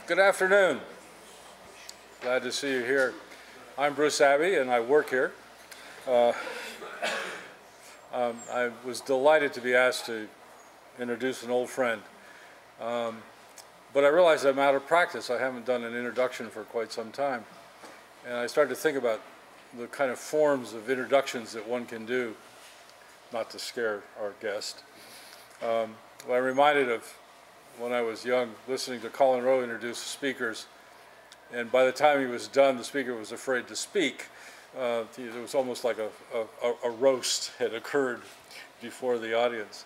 Good afternoon. Glad to see you here. I'm Bruce Abbey, and I work here. I was delighted to be asked to introduce an old friend. But I realized I'm out of practice. I haven't done an introduction for quite some time. And I started to think about the kind of forms of introductions that one can do, not to scare our guest. I'm reminded of when I was young, listening to Colin Rowe introduce speakers. And by the time he was done, the speaker was afraid to speak. It was almost like a roast had occurred before the audience.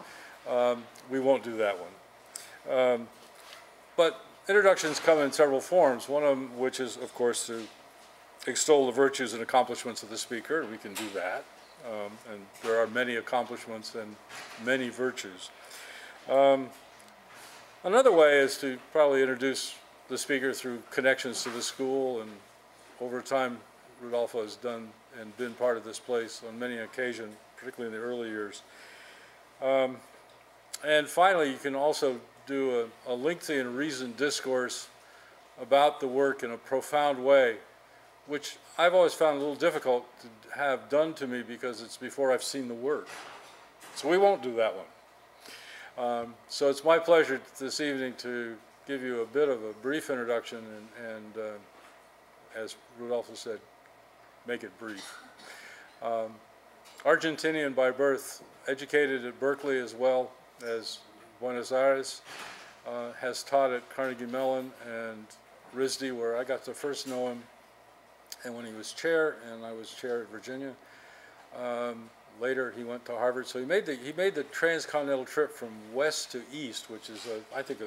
We won't do that one. But introductions come in several forms, one of them which is, of course, to extol the virtues and accomplishments of the speaker. We can do that. And there are many accomplishments and many virtues. Another way is to probably introduce the speaker through connections to the school, and over time, Rodolfo has done and been part of this place on many occasions, particularly in the early years. And finally, you can also do a lengthy and reasoned discourse about the work in a profound way, which I've always found a little difficult to have done to me because it's before I've seen the work. So we won't do that one. So it's my pleasure this evening to give you a bit of a brief introduction and as Rodolfo said, make it brief. Argentinian by birth, educated at Berkeley as well as Buenos Aires, has taught at Carnegie Mellon and RISD, where I got to first know him, and when he was chair, and I was chair at Virginia. Later, he went to Harvard. So he made the transcontinental trip from west to east, which is, I think,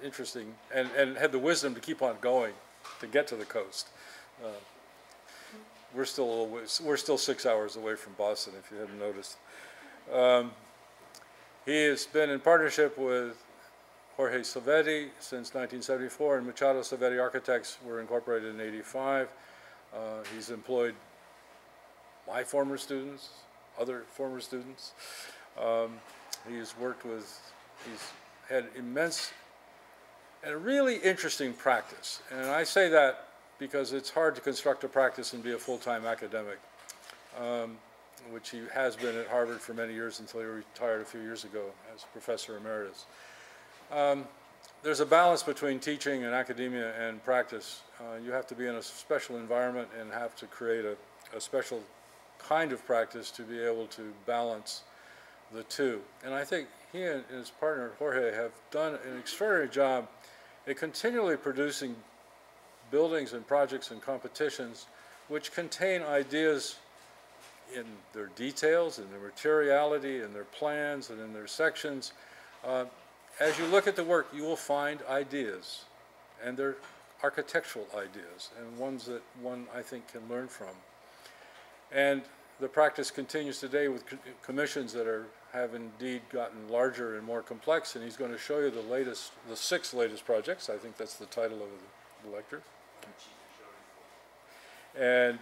interesting, and had the wisdom to keep on going to get to the coast. We're still 6 hours away from Boston, if you hadn't noticed. He has been in partnership with Jorge Silvetti since 1974, and Machado Silvetti Architects were incorporated in '85. He's employed my former students, other former students. He's had immense and a really interesting practice. And I say that because it's hard to construct a practice and be a full-time academic, which he has been at Harvard for many years until he retired a few years ago as Professor Emeritus. There's a balance between teaching and academia and practice. You have to be in a special environment and have to create a special kind of practice to be able to balance the two. And I think he and his partner Jorge have done an extraordinary job at continually producing buildings and projects and competitions which contain ideas in their details, in their materiality, in their plans, and in their sections. As you look at the work, you will find ideas, and they're architectural ideas, and ones that one, I think, can learn from. And the practice continues today with commissions that have indeed gotten larger and more complex, and he's going to show you the 6 latest projects. I think that's the title of the lecture. And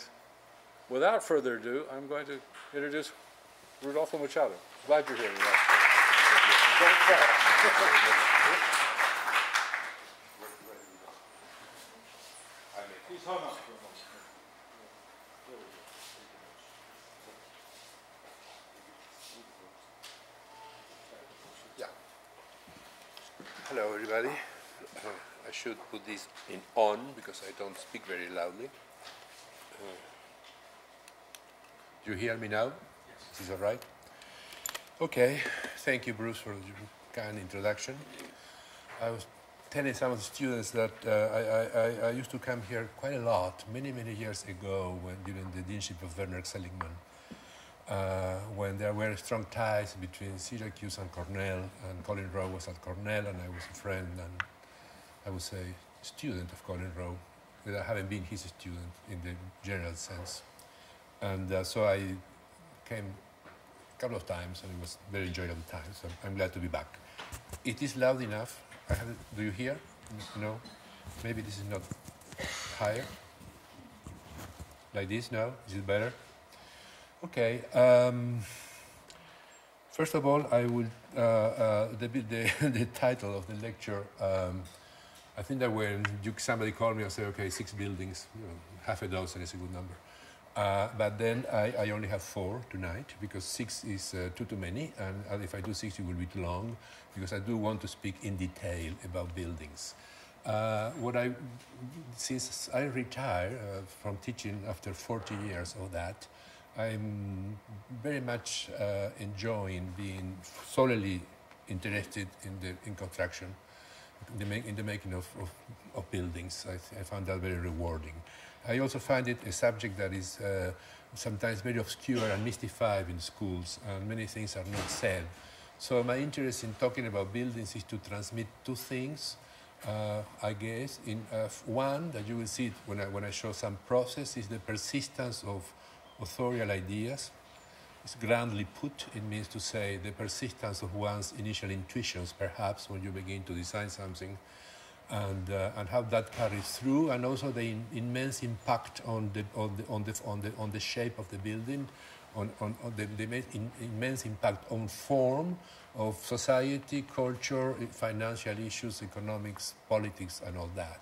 without further ado, I'm going to introduce Rodolfo Machado. Glad you're here, Rodolfo. He's hung up for a moment. Yeah. Hello, everybody. I should put this in on because I don't speak very loudly. Do you hear me now? Yes. Is this all right? Okay. Thank you, Bruce, for your kind introduction. I was telling some of the students that I used to come here quite a lot, many years ago, during the deanship of Werner Seligman, when there were strong ties between Syracuse and Cornell, and Colin Rowe was at Cornell, and I was a friend, and I would say student of Colin Rowe, without having been his student in the general sense. And so I came a couple of times, and it was a very enjoyable time, so I'm glad to be back. It is loud enough. Do you hear? No? Maybe this is not higher? Like this? No? Is it better? Okay. First of all, I will the title of the lecture I think that when somebody called me and said, okay, 6 buildings, half a dozen is a good number. But then I only have 4 tonight because 6 is too many, and if I do 6, it will be too long because I do want to speak in detail about buildings. Since I retired from teaching after 40 years of that, I'm very much enjoying being solely interested in construction, in the making of buildings. I found that very rewarding. I also find it a subject that is sometimes very obscure and mystified in schools, and many things are not said. So my interest in talking about buildings is to transmit 2 things, I guess. One, that you will see when I show some process, is the persistence of authorial ideas. It's grandly put. It means to say the persistence of one's initial intuitions, perhaps, when you begin to design something, and how that carries through, and also the immense impact on the shape of the building, on the immense impact on form of society, culture, financial issues, economics, politics, and all that.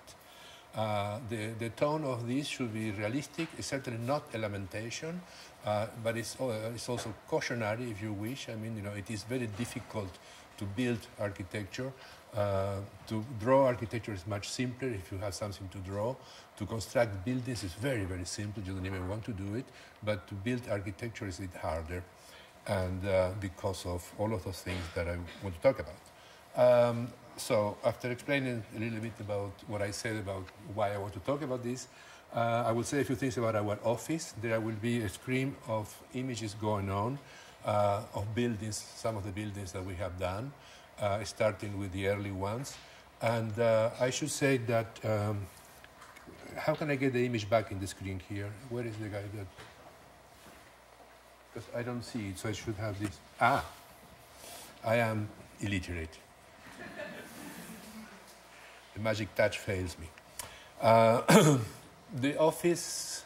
The tone of this should be realistic. It's certainly not a lamentation, but it's also cautionary, if you wish. I mean, it is very difficult to build architecture. To draw architecture is much simpler if you have something to draw. To construct buildings is very, very simple. You don't even want to do it. But to build architecture is a bit harder, and because of all of those things that I want to talk about. So after explaining a little bit about what I said about why I want to talk about this, I will say a few things about our office. There will be a stream of images going on of buildings, some of the buildings that we have done, starting with the early ones. And I should say that, how can I get the image back in the screen here? Where is the guy that, because I don't see it, so I should have this. I am illiterate. The magic touch fails me. The office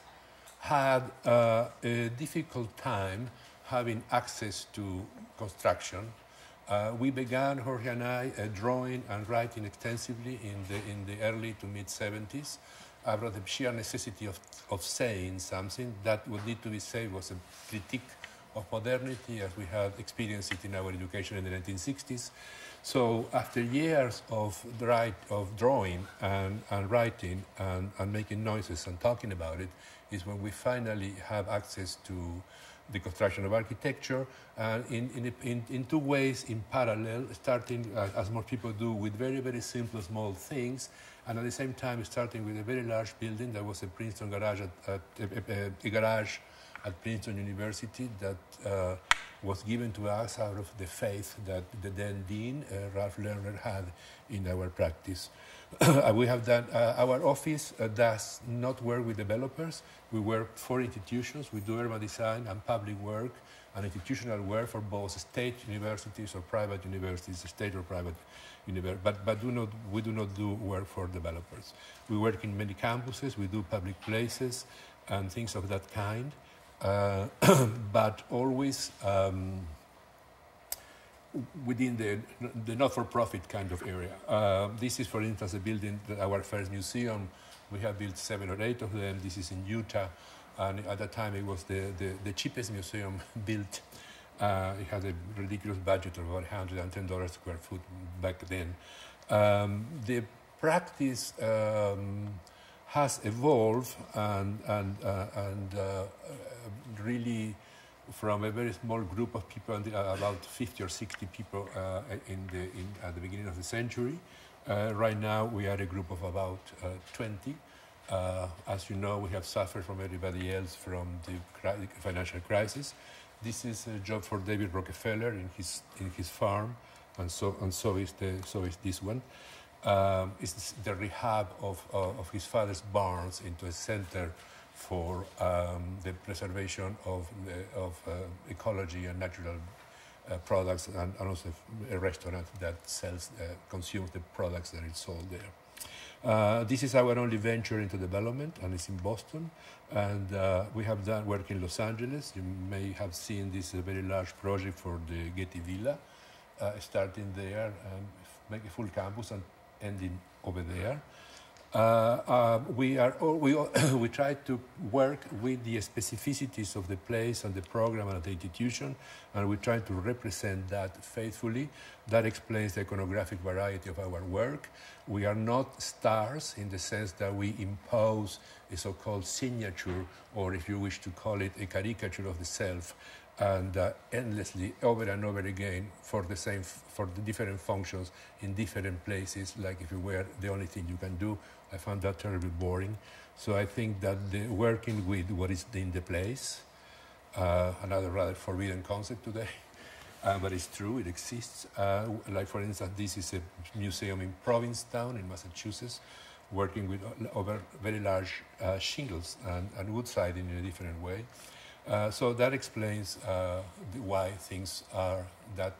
had a difficult time having access to construction. We began, Jorge and I, drawing and writing extensively in the early to mid-70s about the sheer necessity of saying something. That would need to be said was a critique of modernity as we had experienced it in our education in the 1960s. So after years of drawing and writing and making noises and talking about it is when we finally have access to the construction of architecture, in 2 ways in parallel, starting, as most people do, with very, very simple, small things, and at the same time starting with a very large building that was a Princeton garage, a garage at Princeton University that was given to us out of the faith that the then dean, Ralph Lerner, had in our practice. We have done, our office does not work with developers. We work for institutions. We do urban design and public work and institutional work for both state universities or private universities, state or private universities, but we do not do work for developers. We work in many campuses. We do public places and things of that kind, but always within the not-for-profit kind of area. This is, for instance, a building, our first museum. We have built 7 or 8 of them. This is in Utah, and at that time it was the cheapest museum built. It had a ridiculous budget of about $110 square foot back then. The practice has evolved and really, from a very small group of people, about 50 or 60 people at the beginning of the century. Right now, we are a group of about 20. As you know, we have suffered from everybody else from the financial crisis. This is a job for David Rockefeller in his farm, and so is this one. It's the rehab of his father's barns into a center for the preservation of ecology and natural products, and also a restaurant that consumes the products that is sold there. This is our only venture into development, and it's in Boston. And we have done work in Los Angeles. You may have seen this very large project for the Getty Villa, starting there and make a full campus and ending over there. We try to work with the specificities of the place and the program and the institution, and we try to represent that faithfully. That explains the iconographic variety of our work. We are not stars in the sense that we impose a so-called signature, or if you wish to call it, a caricature of the self, and endlessly over and over again for the different functions in different places, like if you were the only thing you can do. I found that terribly boring. So I think that working with what is in the place, another rather forbidden concept today, but it's true, it exists. Like for instance, this is a museum in Provincetown in Massachusetts, working with over very large shingles and wood siding in a different way. So that explains why things are that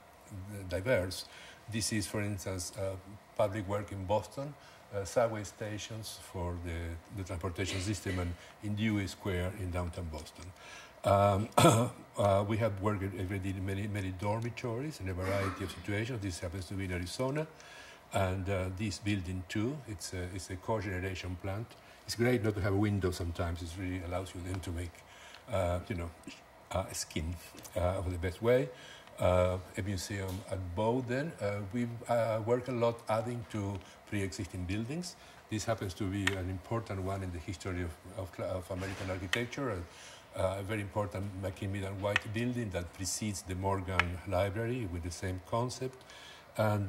diverse. This is, for instance, public work in Boston, subway stations for the transportation system, and in Dewey Square in downtown Boston. We have worked already in many dormitories in a variety of situations. This happens to be in Arizona. And this building too, it's a cogeneration plant. It's great not to have a window sometimes. It really allows you then to make skin of the best way. A museum at Bowden. We work a lot adding to pre-existing buildings. This happens to be an important one in the history of American architecture. A very important Macmillan White building that precedes the Morgan Library with the same concept. And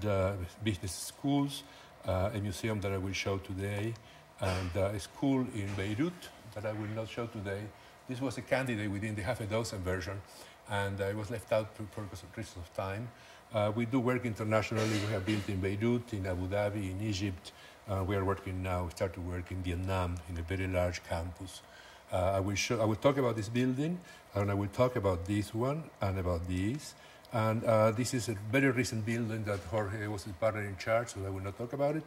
business schools, a museum that I will show today, and a school in Beirut that I will not show today. This was a candidate within the half a dozen version, and I was left out for reasons of time. We do work internationally. We have built in Beirut, in Abu Dhabi, in Egypt. We are working now, we start to work in Vietnam, in a very large campus. I will talk about this building, and I will talk about this one, and about this. And this is a very recent building that Jorge was his partner in charge, so I will not talk about it.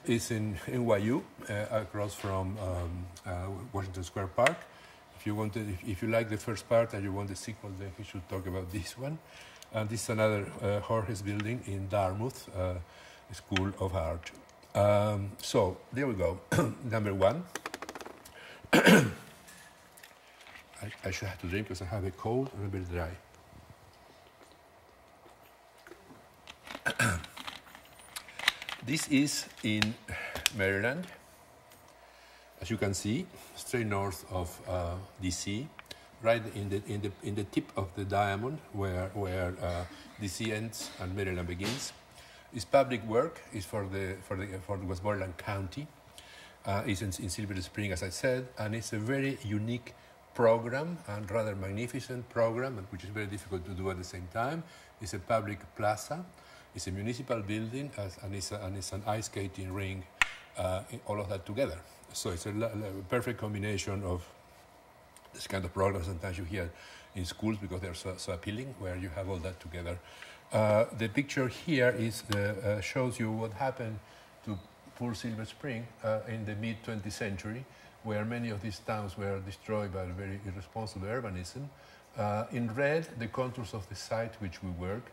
It's in NYU, across from Washington Square Park. If you like the first part and you want the sequel, then you should talk about this one. And this is another Jorge's building in Dartmouth, School of Art. So there we go. Number one. I should have to drink because I have a cold and a bit dry. This is in Maryland, as you can see, straight north of DC, right in the tip of the diamond where DC ends and Maryland begins. It's public work. It's for Westmoreland County. It's in Silver Spring, as I said, and it's a very unique program and rather magnificent program, which is very difficult to do at the same time. It's a public plaza. It's a municipal building, and it's an ice skating ring, all of that together. So it's a perfect combination of this kind of programs sometimes you hear in schools because they're so appealing, where you have all that together. The picture here shows you what happened to poor Silver Spring in the mid-20th century, where many of these towns were destroyed by very irresponsible urbanism. In red, the contours of the site which we work.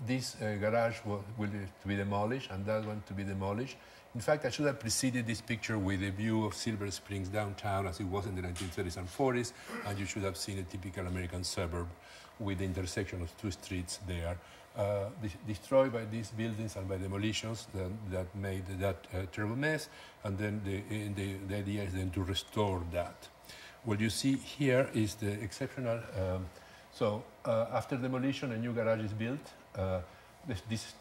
This garage will to be demolished, and that one to be demolished. In fact, I should have preceded this picture with a view of Silver Springs downtown as it was in the 1930s and 40s, and you should have seen a typical American suburb with the intersection of two streets there. Destroyed by these buildings and by demolitions that made that terrible mess, and then the idea is then to restore that. What you see here is the exceptional. After demolition, a new garage is built. These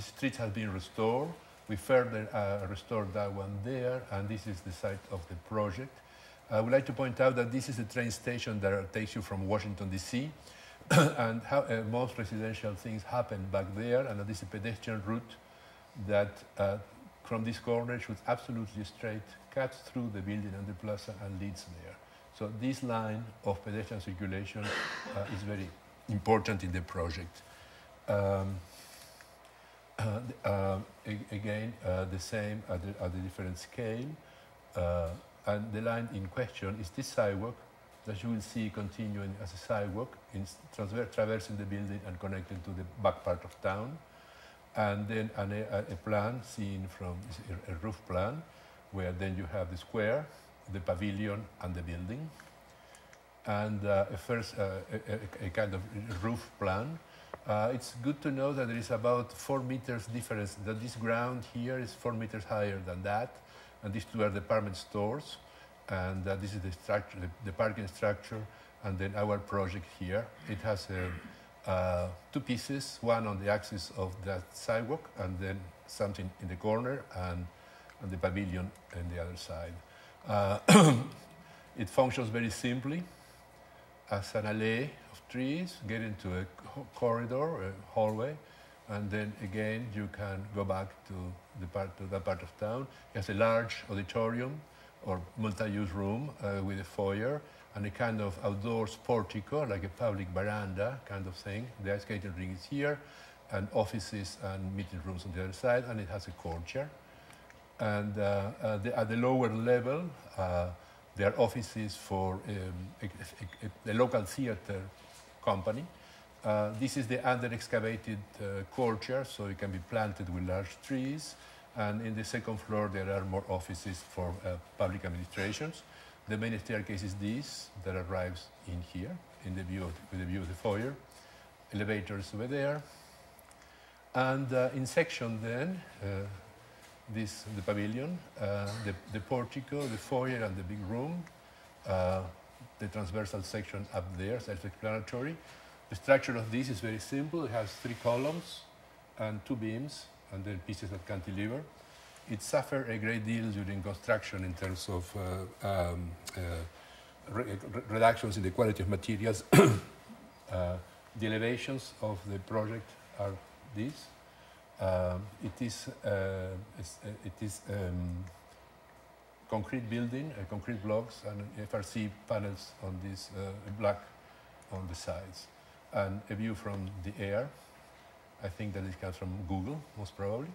streets have been restored. We further restored that one there, and this is the site of the project. I would like to point out that this is a train station that takes you from Washington, D.C., and how most residential things happen back there, and this is a pedestrian route that from this corner shoots absolutely straight, cuts through the building and the plaza and leads there. So this line of pedestrian circulation is very important in the project. Again, the same at the different scale. And the line in question is this sidewalk that you will see continuing as a sidewalk, traversing the building and connecting to the back part of town. and then a plan seen from a roof plan, where then you have the square, the pavilion, and the building. And first, a kind of roof plan. It's good to know that there is about 4 meters difference, that this ground here is 4 meters higher than that, and these two are department stores, and this is the structure, the parking structure, and then our project here. It has 2 pieces, one on the axis of that sidewalk, and then something in the corner, and the pavilion on the other side. It functions very simply as an alley of trees, get into a corridor, a hallway, and then again you can go back to that part of town. It has a large auditorium or multi-use room with a foyer and a kind of outdoors portico, like a public veranda kind of thing. The ice skating rink is here, and offices and meeting rooms on the other side, and it has a courtyard. And at the lower level, there are offices for a local theater company. This is the under-excavated courtyard, so it can be planted with large trees. And in the second floor, there are more offices for public administrations. The main staircase is this, that arrives in here, with the view of the foyer. Elevators over there. And in section then, the pavilion, the portico, the foyer, and the big room, the transversal section up there, self-explanatory. The structure of this is very simple. It has 3 columns and 2 beams, and then pieces of cantilever. It suffered a great deal during construction in terms of reductions in the quality of materials. The elevations of the project are these. It is concrete building, concrete blocks, and FRC panels on this black on the sides, and a view from the air. I think that it comes from Google, most probably,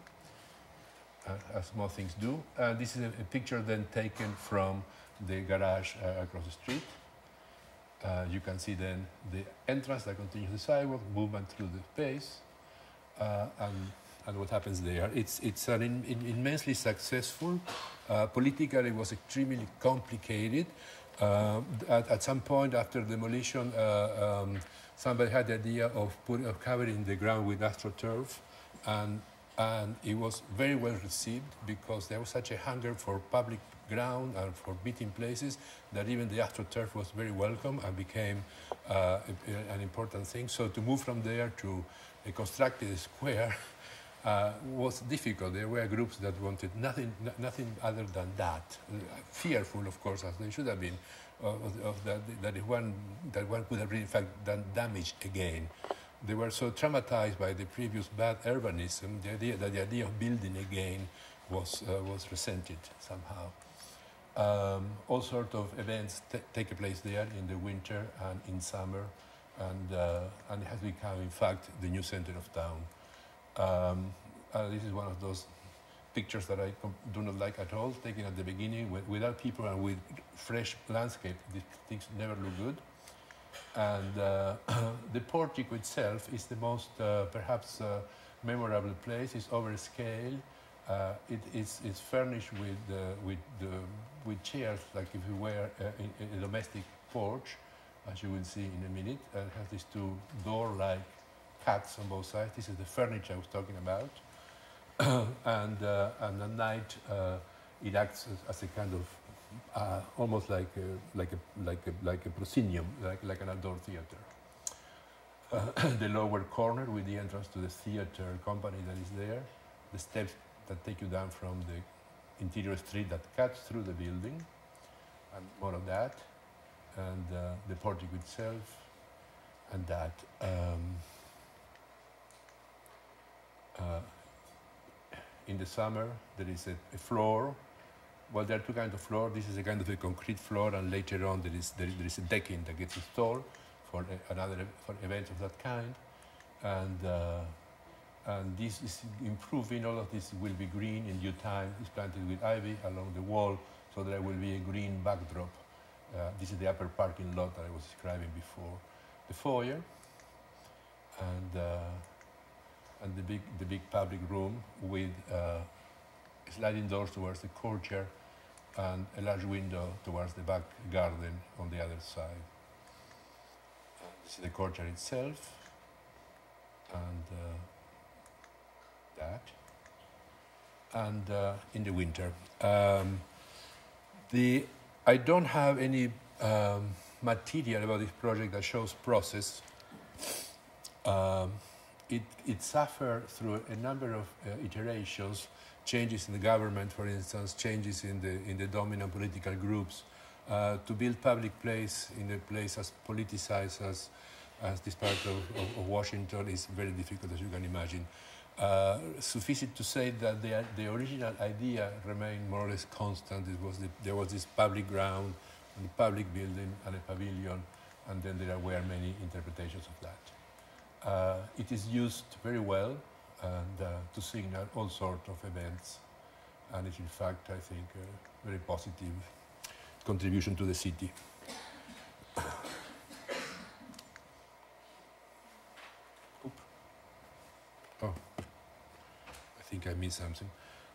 as most things do. This is a picture then taken from the garage across the street. You can see then the entrance that continues the sidewalk, movement through the space, and what happens there. It's an immensely successful. Politically, it was extremely complicated. At some point after demolition, somebody had the idea of covering the ground with AstroTurf, and it was very well received because there was such a hunger for public ground and for meeting places that even the AstroTurf was very welcome and became an important thing. So to move from there to a constructed square was difficult. There were groups that wanted nothing other than that, fearful, of course, as they should have been, that one could have in fact done damage again. They were so traumatized by the previous bad urbanism, the idea of building again was resented somehow. All sorts of events take place there in the winter and in summer, and it has become, in fact, the new center of town. This is one of those pictures that I do not like at all, taken at the beginning without people and with fresh landscape. These things never look good. And the portico itself is the most, perhaps, memorable place. It's overscale. It's furnished with chairs, like if you were in a domestic porch, as you will see in a minute. And it has these 2 door-like cuts on both sides. This is the furniture I was talking about. And at night, it acts as a kind of almost like a proscenium, like an outdoor theater. The lower corner with the entrance to the theater company that is there, the steps that take you down from the interior street that cuts through the building, and more of that, and the portico itself, and that. In the summer, there is a floor. Well, there are 2 kinds of floor. This is a kind of a concrete floor, and later on there is a decking that gets installed for events of that kind. And this is improving. All of this will be green in due time. It's planted with ivy along the wall, so there will be a green backdrop. This is the upper parking lot that I was describing before. The foyer, and the big public room with sliding doors towards the courtyard and a large window towards the back garden on the other side. This is the courtyard itself, and that. And in the winter. I don't have any material about this project that shows process. It suffered through a number of iterations, changes in the government, for instance, changes in the dominant political groups, to build public place in a place as politicized as this part of Washington is very difficult, as you can imagine. Suffice it to say that the original idea remained more or less constant. There was this public ground, and a public building, and a pavilion, and then there were many interpretations of that. It is used very well and to signal all sorts of events, and it's in fact, I think, a very positive contribution to the city. Oh, I think I missed something.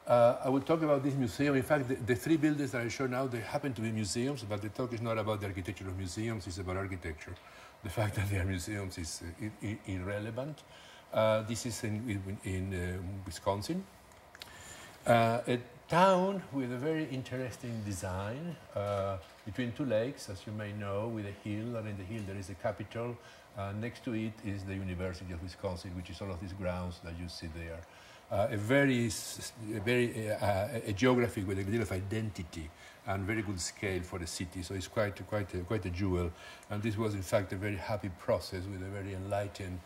I will talk about this museum. In fact, the three buildings that I show now, they happen to be museums, but the talk is not about the architecture of museums, it's about architecture. The fact that they are museums is irrelevant. This is in Wisconsin. A town with a very interesting design between two lakes, as you may know, with a hill, and in the hill there is a Capitol. Next to it is the University of Wisconsin, which is all of these grounds that you see there. A geography with a deal of identity and very good scale for the city. So it's quite a jewel. And this was in fact a very happy process with a very enlightened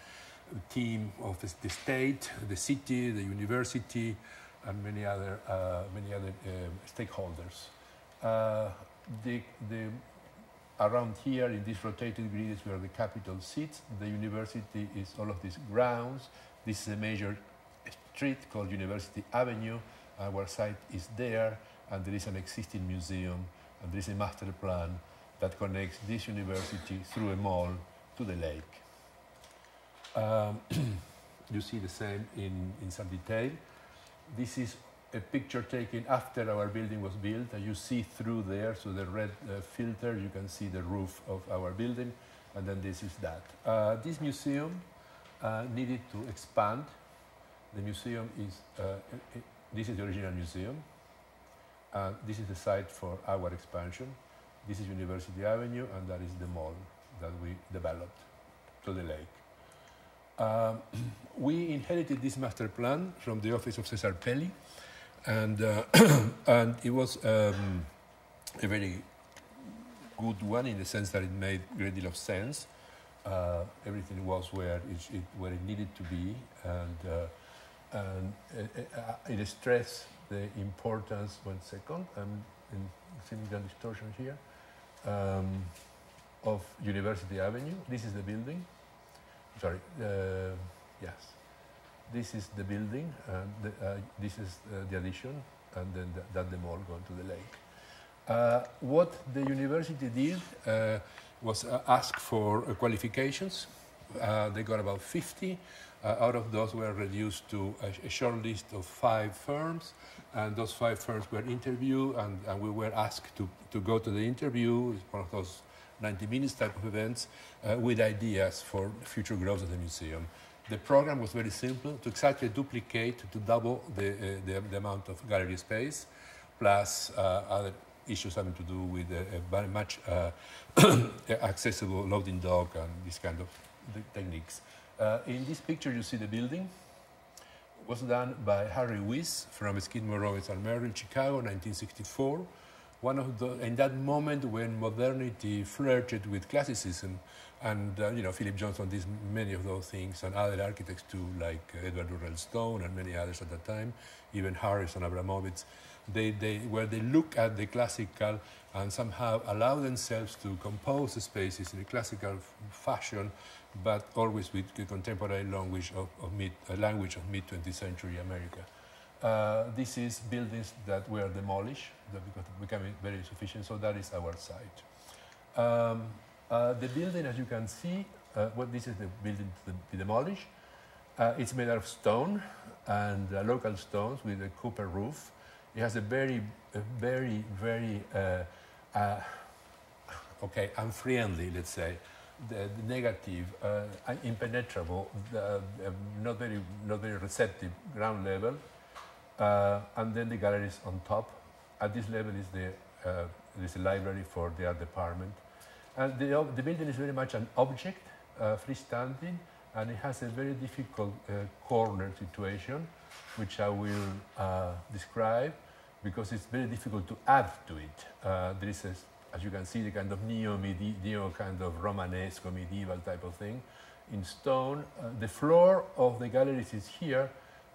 team of the state, the city, the university, and many other stakeholders. Around here in this rotated grid is where the Capitol sits. The university is all of these grounds. This is a major street called University Avenue. Our site is there, and there is an existing museum, and there is a master plan that connects this university through a mall to the lake. You see the same in some detail. This is a picture taken after our building was built, and you see through there, so the red filter, you can see the roof of our building, and then this is that. This museum needed to expand. The museum is, this is the original museum. This is the site for our expansion. This is University Avenue, and that is the mall that we developed to the lake. We inherited this master plan from the office of Cesar Pelli, and it was a very good one in the sense that it made a great deal of sense. Everything was where it needed to be, and it stressed the importance. 1 second, I'm in significant distortion here. Of University Avenue. This is the building. Sorry. Yes. This is the building, and this is the addition, and then that the mall going to the lake. What the university did was ask for qualifications. They got about 50. Out of those were reduced to a short list of 5 firms, and those 5 firms were interviewed, and we were asked to go to the interview, one of those 90 minutes type of events, with ideas for future growth of the museum. The program was very simple: to exactly duplicate, to double the amount of gallery space, plus other issues having to do with very much accessible loading dock and this kind of techniques. In this picture, you see the building. It was done by Harry Weiss from Skidmore, Robbins and Merrill, Chicago, 1964. One of in that moment when modernity flirted with classicism, and Philip Johnson did many of those things, and other architects too, like Edward Durrell Stone and many others at that time, even Harris and Abramovitz, where they look at the classical and somehow allow themselves to compose the spaces in a classical fashion, but always with the contemporary language of mid-20th century America. This is buildings that were demolished because it became very insufficient, so that is our site. The building, as you can see, this is the building to be demolished. It's made out of stone and local stones with a copper roof. It has a very unfriendly, let's say, the negative, impenetrable, not very receptive ground level, and then the galleries on top. At this level is there's a library for the art department, and the building is very much an object, freestanding, and it has a very difficult corner situation, which I will describe, because it's very difficult to add to it. There is, as you can see, the kind of neo kind of Romanesque or medieval type of thing in stone. The floor of the galleries is here,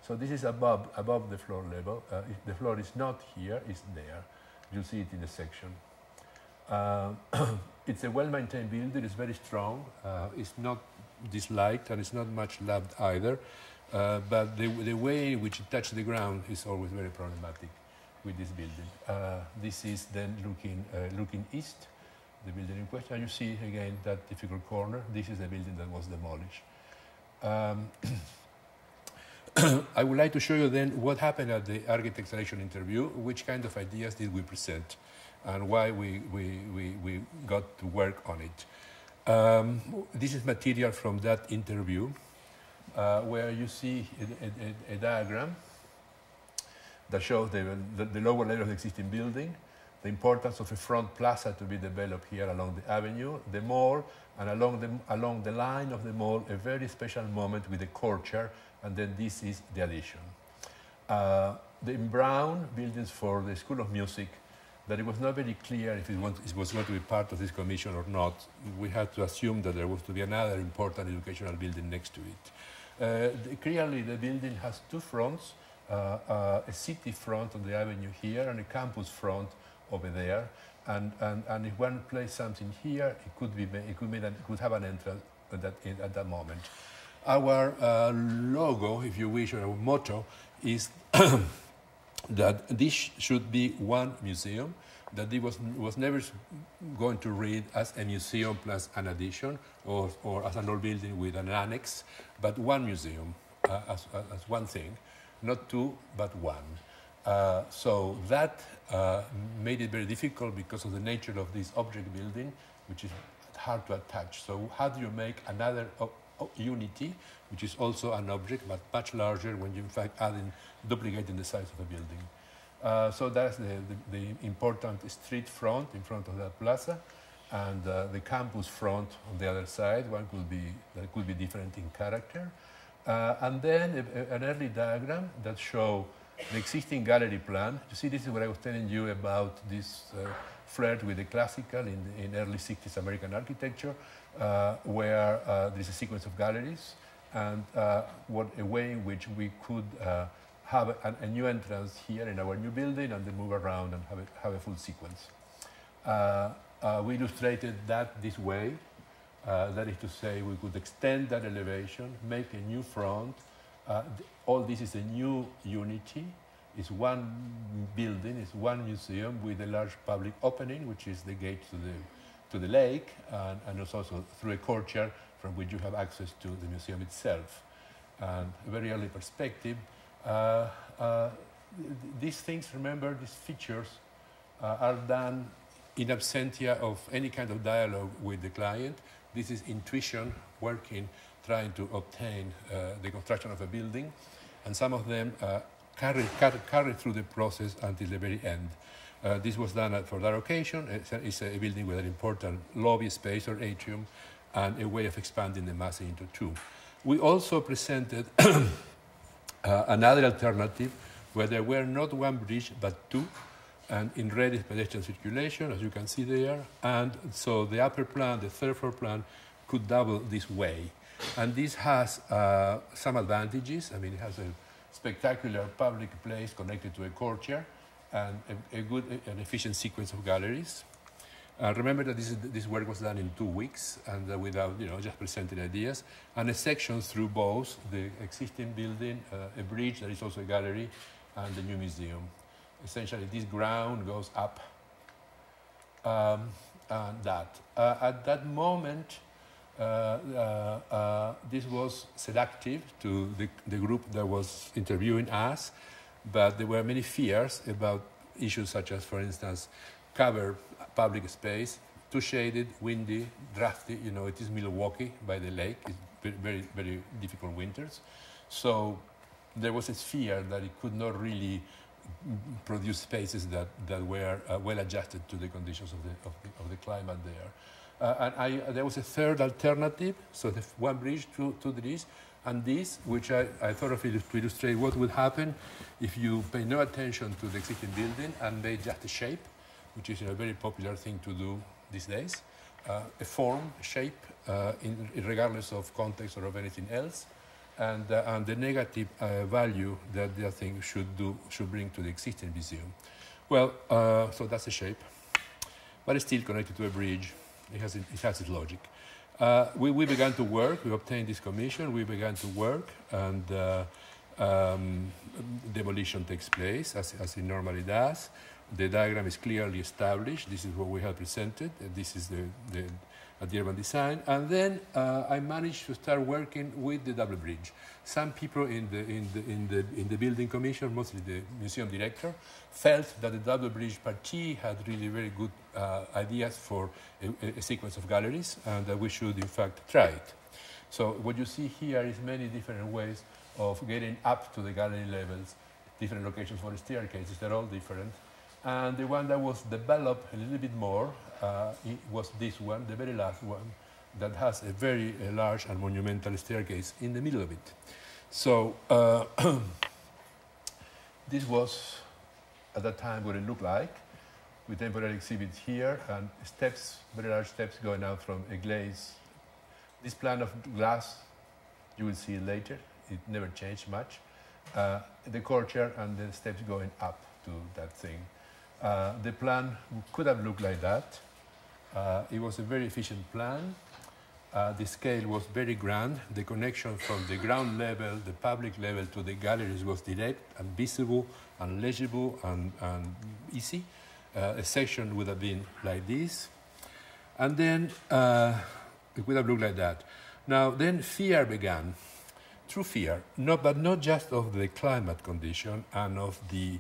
so this is above the floor level. If the floor is not here, it's there. You'll see it in the section. It's a well-maintained building. It's very strong. It's not disliked, and it's not much loved either. But the way in which it touches the ground is always very problematic with this building. This is then looking east, the building in question. And you see again that difficult corner. This is the building that was demolished. I would like to show you then what happened at the architect selection interview, which kind of ideas did we present, and why we got to work on it. This is material from that interview, where you see a diagram that shows the lower layer of the existing building, the importance of a front plaza to be developed here along the avenue, the mall, and along the line of the mall, a very special moment with the courtyard, and then this is the addition. The brown buildings for the School of Music, that it was not very clear if it was going to be part of this commission or not. We had to assume that there was to be another important educational building next to it. Clearly, the building has two fronts, a city front on the avenue here and a campus front over there. And if one places something here, it could have an entrance at that moment. Our logo, if you wish, or our motto is that this should be one museum, that it was never going to read as a museum plus an addition, or as an old building with an annex, but one museum as one thing, not two, but one. So that made it very difficult because of the nature of this object building, which is hard to attach. So how do you make another unity, which is also an object, but much larger when you in fact duplicating the size of a building? So that's the important street front in front of that plaza, and the campus front on the other side. That could be different in character. And then an early diagram that shows the existing gallery plan. You see, this is what I was telling you about this flirt with the classical in early 60s American architecture, where there's a sequence of galleries, and what a way in which we could have a new entrance here in our new building and then move around and have a full sequence. We illustrated that this way. That is to say, we could extend that elevation, make a new front. All this is a new unity. It's one building, it's one museum with a large public opening, which is the gate to the lake, and it's also through a courtyard from which you have access to the museum itself. And a very early perspective. These things, remember, these features are done in absentia of any kind of dialogue with the client. This is intuition working, trying to obtain the construction of a building, and some of them carry through the process until the very end. This was done for that occasion. It's a building with an important lobby space or atrium, and a way of expanding the mass into two. We also presented another alternative where there were not one bridge but two, and in red is pedestrian circulation, as you can see there, and so the upper plan, the third floor plan, could double this way. And this has some advantages. I mean, it has a spectacular public place connected to a courtyard, and a good and efficient sequence of galleries. Remember that this work was done in 2 weeks, and without, just presenting ideas, and a section through both the existing building, a bridge that is also a gallery, and the new museum. Essentially, this ground goes up, and that. At that moment, This was seductive to the group that was interviewing us, but there were many fears about issues such as, for instance, cover public space, too shaded, windy, drafty. You know, it is Milwaukee by the lake. It's very, very difficult winters. So there was a fear that it could not really produce spaces that were well adjusted to the conditions of the climate there. And there was a third alternative, so the one bridge to this, and this, which I thought of it to illustrate what would happen if you pay no attention to the existing building and made just a shape, which is a very popular thing to do these days, a form, a shape, regardless of context or of anything else, and the negative value that the thing should bring to the existing museum. Well, so that's a shape, but it's still connected to a bridge. It has its logic. We began to work. We obtained this commission. We began to work, and demolition takes place as it normally does. The diagram is clearly established. This is what we have presented. This is the urban design. And then I managed to start working with the double bridge. Some people in the building commission, mostly the museum director, felt that the double bridge partie had really very good ideas for a sequence of galleries, and that we should in fact try it. So what you see here is many different ways of getting up to the gallery levels, different locations for the staircases. They're all different. And the one that was developed a little bit more it was this one, the very last one, that has a very large and monumental staircase in the middle of it. So this was, at that time, what it looked like, with temporary exhibits here, and steps, very large steps going out from a glaze. This plan of glass, you will see it later. It never changed much. The courtyard and the steps going up to that thing. The plan could have looked like that. It was a very efficient plan. The scale was very grand. The connection from the ground level, the public level, to the galleries was direct and visible and legible and easy. A section would have been like this. And then it would have looked like that. Now, then fear began. True fear, but not just of the climate condition and of the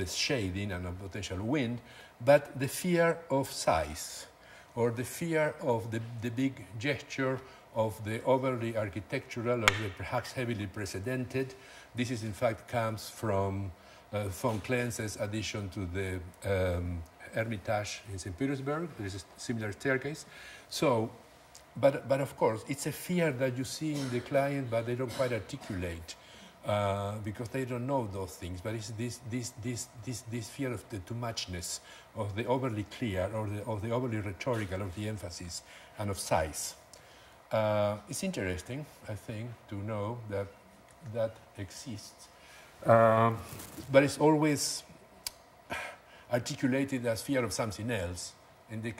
shading and of potential wind, but the fear of size, or the fear of the big gesture of the overly architectural or the perhaps heavily precedented. This is in fact comes from von Klenz's addition to the Hermitage in St. Petersburg. There is a similar staircase. So, but of course, it's a fear that you see in the client, but they don't quite articulate. Because they don't know those things, but it's this fear of the too muchness, of the overly clear, or of the overly rhetorical, of the emphasis, and of size. It's interesting, I think, to know that that exists, but it's always articulated as fear of something else,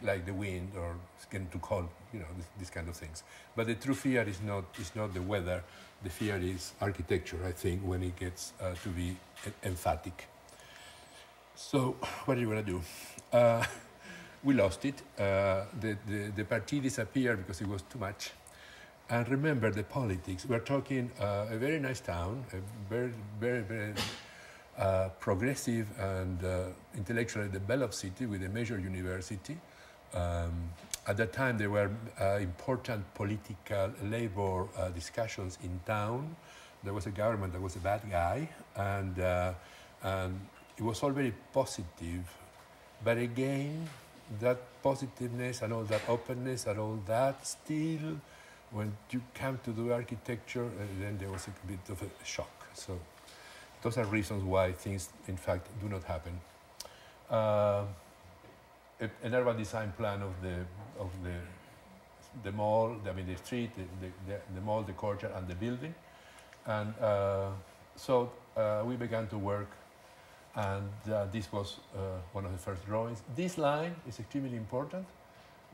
like the wind or it's getting too cold, you know, these kind of things. But the true fear is not the weather. The fear is architecture, I think, when it gets to be emphatic. So what are you going to do? We lost it. The partie disappeared because it was too much. And remember the politics. We're talking a very nice town, a very, very, very progressive and intellectually developed city with a major university. At that time, there were important political labor discussions in town. There was a government that was a bad guy, and it was all very positive. But again, that positiveness and all that openness and all that, still, when you come to do architecture, then there was a bit of a shock. So those are reasons why things, in fact, do not happen. An urban design plan of the mall, the street, the mall, the courtyard, and the building. And so we began to work, and this was one of the first drawings. This line is extremely important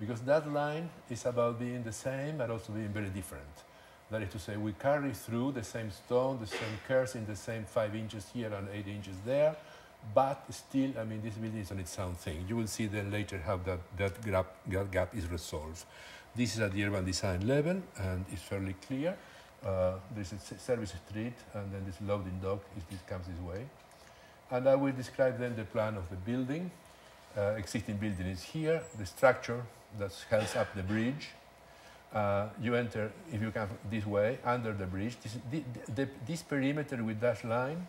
because that line is about being the same but also being very different. That is to say, we carry through the same stone, the same curves in the same 5 inches here and 8 inches there, but still, this building is on its own thing. You will see then later how that gap is resolved. This is at the urban design level, and it's fairly clear. There's a service street, and then this loading dock comes this way. And I will describe then the plan of the building. Existing building is here. The structure that holds up the bridge. You enter, if you come this way, under the bridge. This perimeter with dashed line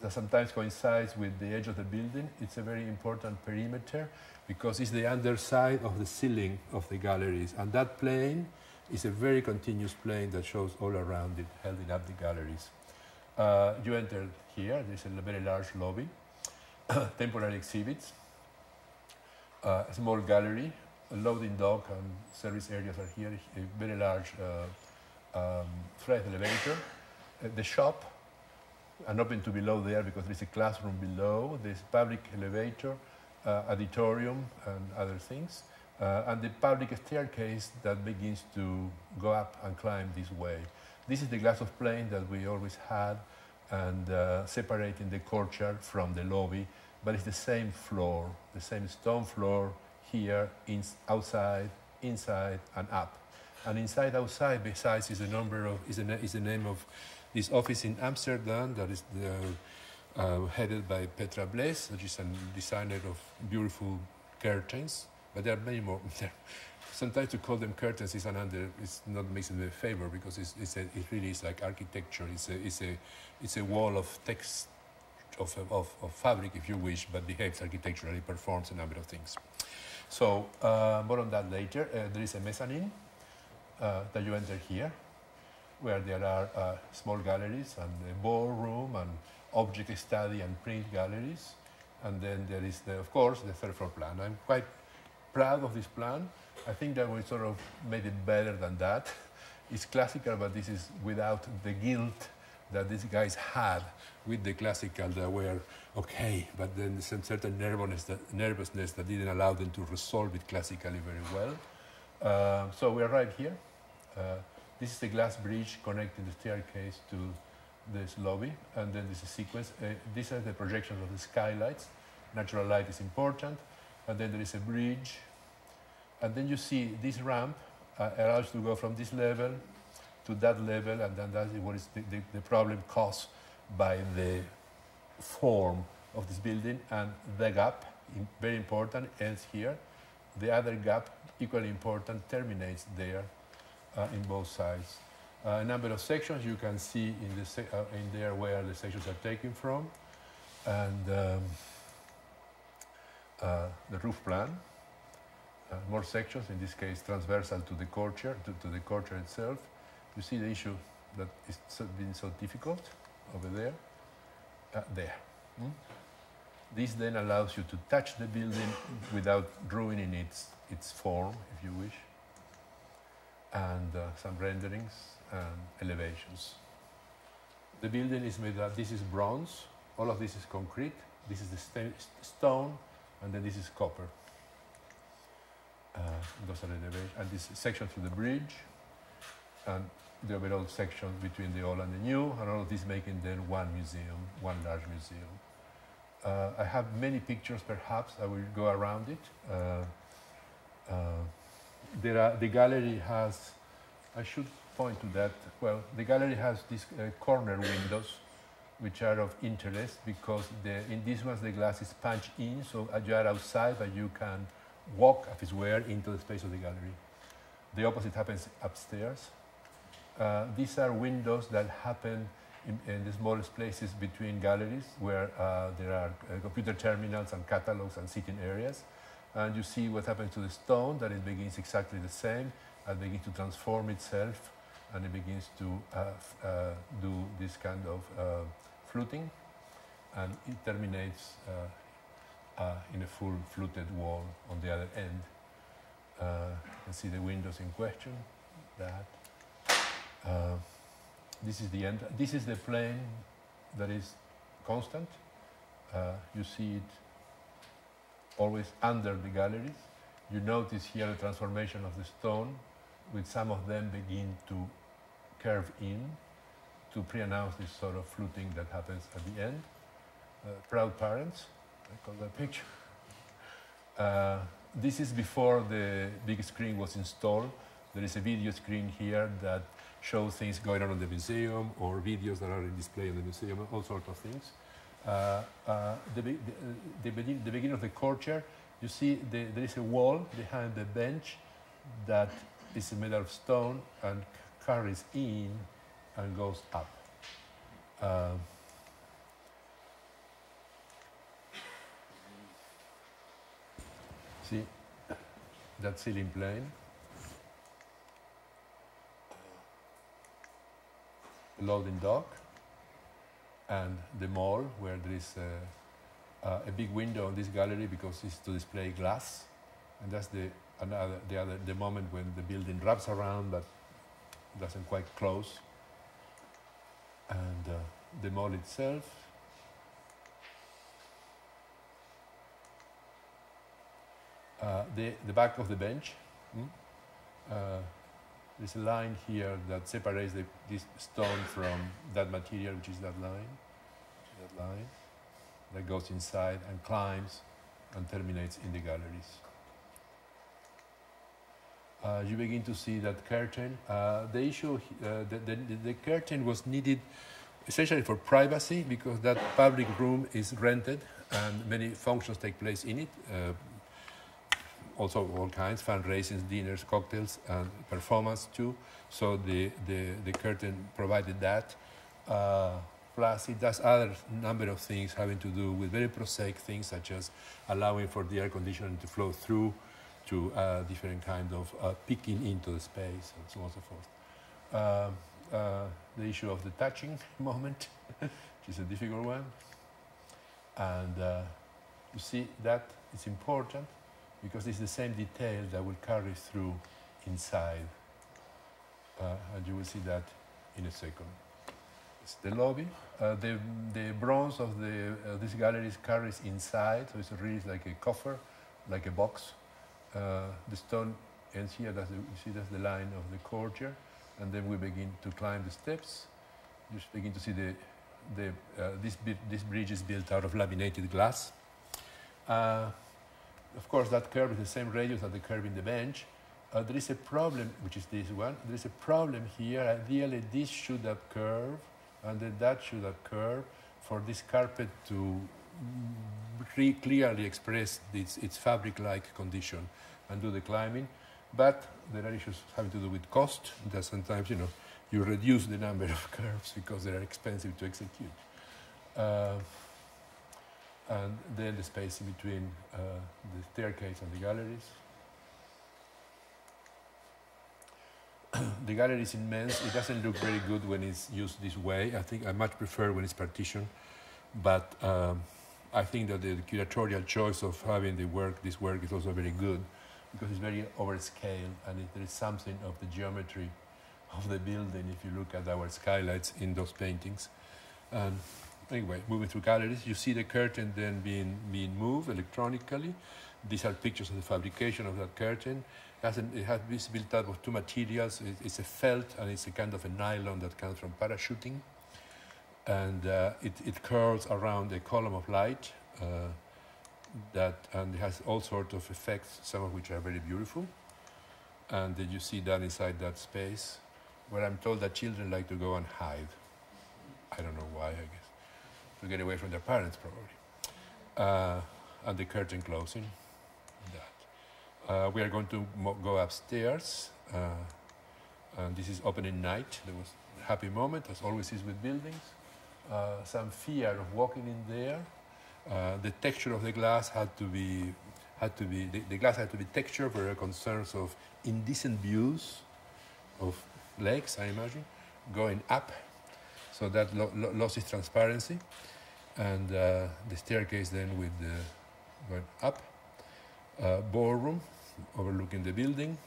that sometimes coincides with the edge of the building, it's a very important perimeter because it's the underside of the ceiling of the galleries. And that plane is a very continuous plane that shows all around it, holding up the galleries. You enter here, there's a very large lobby, temporary exhibits, a small gallery, a loading dock and service areas are here, a very large freight elevator, the shop, and open to below there because there's a classroom below, there's public elevator, auditorium and other things, and the public staircase that begins to go up and climb this way. This is the glass of plane that we always had and separating the courtyard from the lobby, but it's the same floor, the same stone floor here, outside, inside, and up. And inside, outside, besides, is the name of this office in Amsterdam that is headed by Petra Blaise, which is a designer of beautiful curtains. But there are many more. Sometimes to call them curtains is it's not making them a favor because it really is like architecture. It's a wall of text, of fabric, if you wish, but behaves architecturally, performs a number of things. So more on that later. There is a mezzanine that you enter here, where there are small galleries and a ballroom and object study and print galleries. And then there is, of course, the third floor plan. I'm quite proud of this plan. I think that we sort of made it better than that. It's classical, but this is without the guilt that these guys had with the classical that were okay, but then some certain nervousness that didn't allow them to resolve it classically very well. So we arrive here. This is the glass bridge connecting the staircase to this lobby, and then this is a sequence. These are the projections of the skylights. Natural light is important, and then there is a bridge, and then you see this ramp allows you to go from this level to that level, and then that is what is the problem caused by the form of this building, and the gap, very important, ends here. The other gap, equally important, terminates there in both sides. A number of sections you can see in there where the sections are taken from, and the roof plan. More sections, in this case transversal to the courtyard, to the courtyard itself. You see the issue that is been so difficult over there, there. This then allows you to touch the building without ruining its form, if you wish, and some renderings and elevations. The building is made of, this is bronze, all of this is concrete, this is the stone, and then this is copper. Those are elevations, and this section through the bridge, and the overall section between the old and the new, and all of this making then one museum, one large museum. I have many pictures, perhaps I will go around it. The gallery has, I should point to that, well, the gallery has these corner windows which are of interest because in these ones the glass is punched in, so you are outside but you can walk, as it were, into the space of the gallery. The opposite happens upstairs. These are windows that happen in the smallest places between galleries where there are computer terminals and catalogs and sitting areas. And you see what happens to the stone, that it begins exactly the same, and begins to transform itself, and it begins to do this kind of fluting, and it terminates in a full fluted wall on the other end. You can see the windows in question, that. This is the end. This is the plane that is constant. You see it always under the galleries. You notice here the transformation of the stone, with some of them begin to curve in to pre-announce this sort of fluting that happens at the end. Proud parents, I call that picture. This is before the big screen was installed. There is a video screen here that shows things going on in the museum or videos that are in display in the museum, all sorts of things. The beginning of the courtyard, you see there is a wall behind the bench that is made out of stone and carries in and goes up. See that ceiling plane? Loading dock and the mall where there is a big window on this gallery because it's to display glass, and that's the moment when the building wraps around but doesn't quite close, and the mall itself. The back of the bench. There's a line here that separates this stone from that material, which is that line. That goes inside and climbs and terminates in the galleries. You begin to see that curtain. The curtain was needed essentially for privacy because that public room is rented and many functions take place in it. Also all kinds, fundraisings, dinners, cocktails, and performance too. So the curtain provided that. Plus it does other number of things having to do with very prosaic things such as allowing for the air conditioning to flow through to different kind of peeking into the space and so on and so forth. The issue of the touching moment, which is a difficult one. And you see that it's important because it's the same detail that will carry through inside. And you will see that in a second. It's the lobby. The bronze of this gallery carries inside, so it's really like a coffer, like a box. The stone ends here, you see that's the line of the courtyard. And then we begin to climb the steps. You begin to see this bridge is built out of laminated glass. Of course, that curve is the same radius as the curve in the bench. There is a problem, which is this one. There is a problem here. Ideally, this should have curved, and then that should have curved for this carpet to clearly express its fabric-like condition and do the climbing. But there are issues having to do with cost. That sometimes, you reduce the number of curves because they are expensive to execute. And then the space in between the staircase and the galleries. The gallery is immense. It doesn't look very good when it's used this way. I think I much prefer when it's partitioned. But I think that the curatorial choice of having this work is also very good because it's very overscale and there is something of the geometry of the building if you look at our skylights in those paintings. And anyway, moving through galleries, you see the curtain then being moved electronically. These are pictures of the fabrication of that curtain. It has built up of two materials. It's a felt and it's a kind of a nylon that comes from parachuting. And it curls around a column of light and it has all sorts of effects, some of which are very beautiful. And then you see that inside that space where I'm told that children like to go and hide. I don't know why, I guess. To get away from their parents, probably. And the curtain closing. That. We are going to go upstairs. And this is opening night. There was a happy moment, as always is with buildings. Some fear of walking in there. The texture of the glass the glass had to be textured for concerns of indecent views of legs, I imagine, going up. So that lost its transparency. And the staircase then with going up. Ballroom overlooking the building.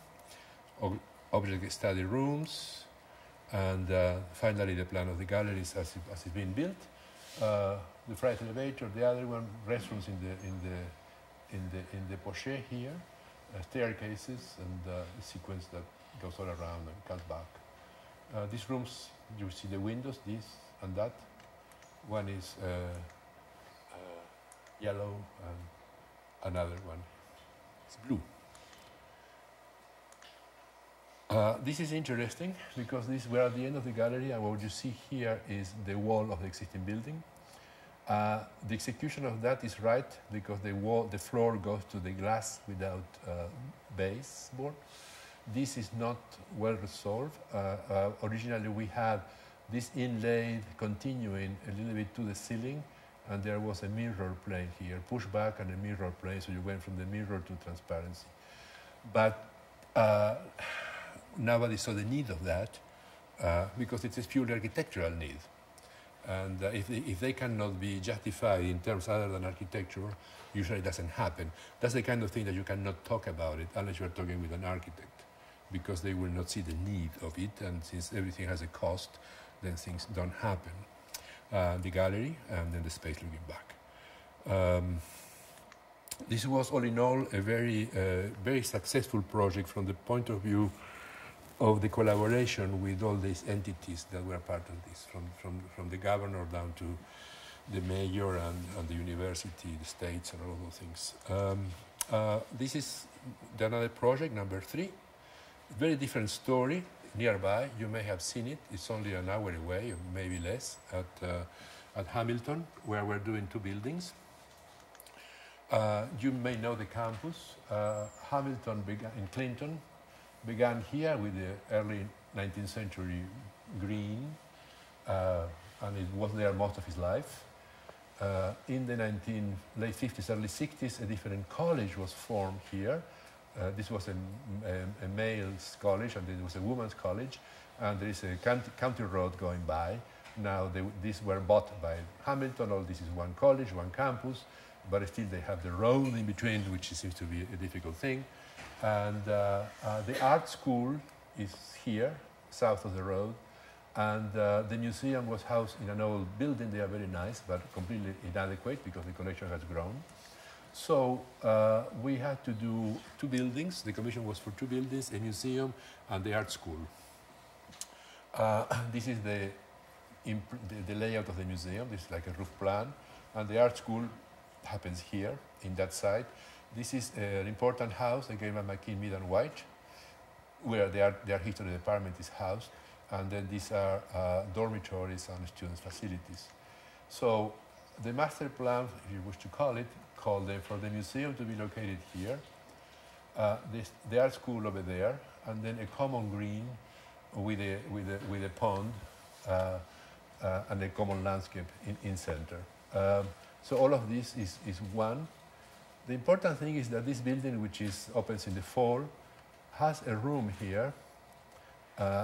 Object study rooms. And finally the plan of the galleries as it's being built. The freight elevator, the other one, restrooms in the poche here, staircases, and a sequence that goes all around and comes back. These rooms, you see the windows, this and that. One is yellow and another one It's blue. This is interesting because we're at the end of the gallery, and what you see here is the wall of the existing building. The execution of that is right because the floor goes to the glass without baseboard. This is not well resolved. Originally, we had this inlaid continuing a little bit to the ceiling, and there was a mirror plane here, pushback and a mirror plane, so you went from the mirror to transparency. But nobody saw the need of that because it's a purely architectural need. And if they cannot be justified in terms other than architecture, usually it doesn't happen. That's the kind of thing that you cannot talk about it unless you're talking with an architect, because they will not see the need of it, and since everything has a cost, then things don't happen. The gallery, and then the space looking back. This was all in all a very successful project from the point of view of the collaboration with all these entities that were part of this, from the governor down to the mayor and the university, the states, and all those things. This is another project, number 3. Very different story, nearby. You may have seen it. It's only an hour away, or maybe less, at Hamilton, where we're doing 2 buildings. You may know the campus. Hamilton began in Clinton, began here with the early 19th century green, and it was there most of his life. In the late 50s, early 60s, a different college was formed here. This was a male's college, and there was a woman's college, and there is a county road going by. Now these were bought by Hamilton. All this is one college, one campus, but still they have the road in between, which seems to be a difficult thing. And the art school is here, south of the road, and the museum was housed in an old building. They are very nice, but completely inadequate because the collection has grown. So we had to do 2 buildings. The commission was for 2 buildings, a museum and the art school. This is the layout of the museum. This is like a roof plan, and the art school happens here in that side. This is an important house again by McKean, Mead and White, where the art history department is housed, and then these are dormitories and students' facilities. So the master plan, if you wish to call it, called for the museum to be located here, the art school over there, and then a common green with a pond and a common landscape in center. So all of this is one. The important thing is that this building, which opens in the fall, has a room here,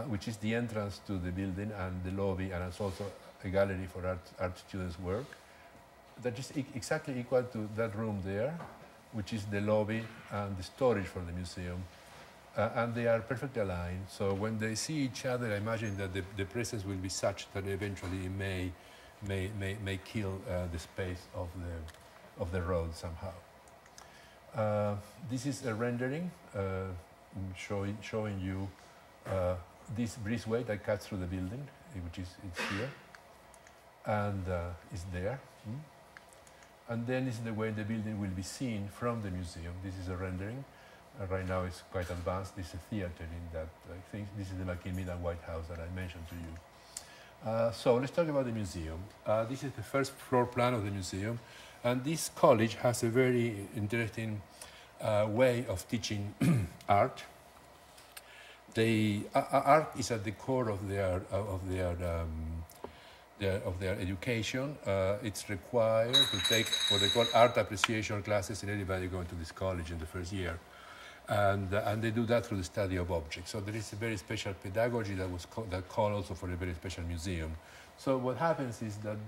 which is the entrance to the building and the lobby, and it's also a gallery for art students' work. That is exactly equal to that room there, which is the lobby and the storage for the museum. And they are perfectly aligned. So when they see each other, I imagine that the presence will be such that eventually it may kill the space of the road somehow. This is a rendering showing you this breezeway that cuts through the building, which it's here, and is there. And then this is the way the building will be seen from the museum. This is a rendering. Right now it's quite advanced. This is a theater in that. I think this is the McKean, Mead and White house that I mentioned to you. So let's talk about the museum. This is the first floor plan of the museum. And this college has a very interesting way of teaching art. Art is at the core of their education. It's required to take what they call art appreciation classes in anybody going to this college in the first year. And they do that through the study of objects. So there is a very special pedagogy that called also for a very special museum. So what happens is that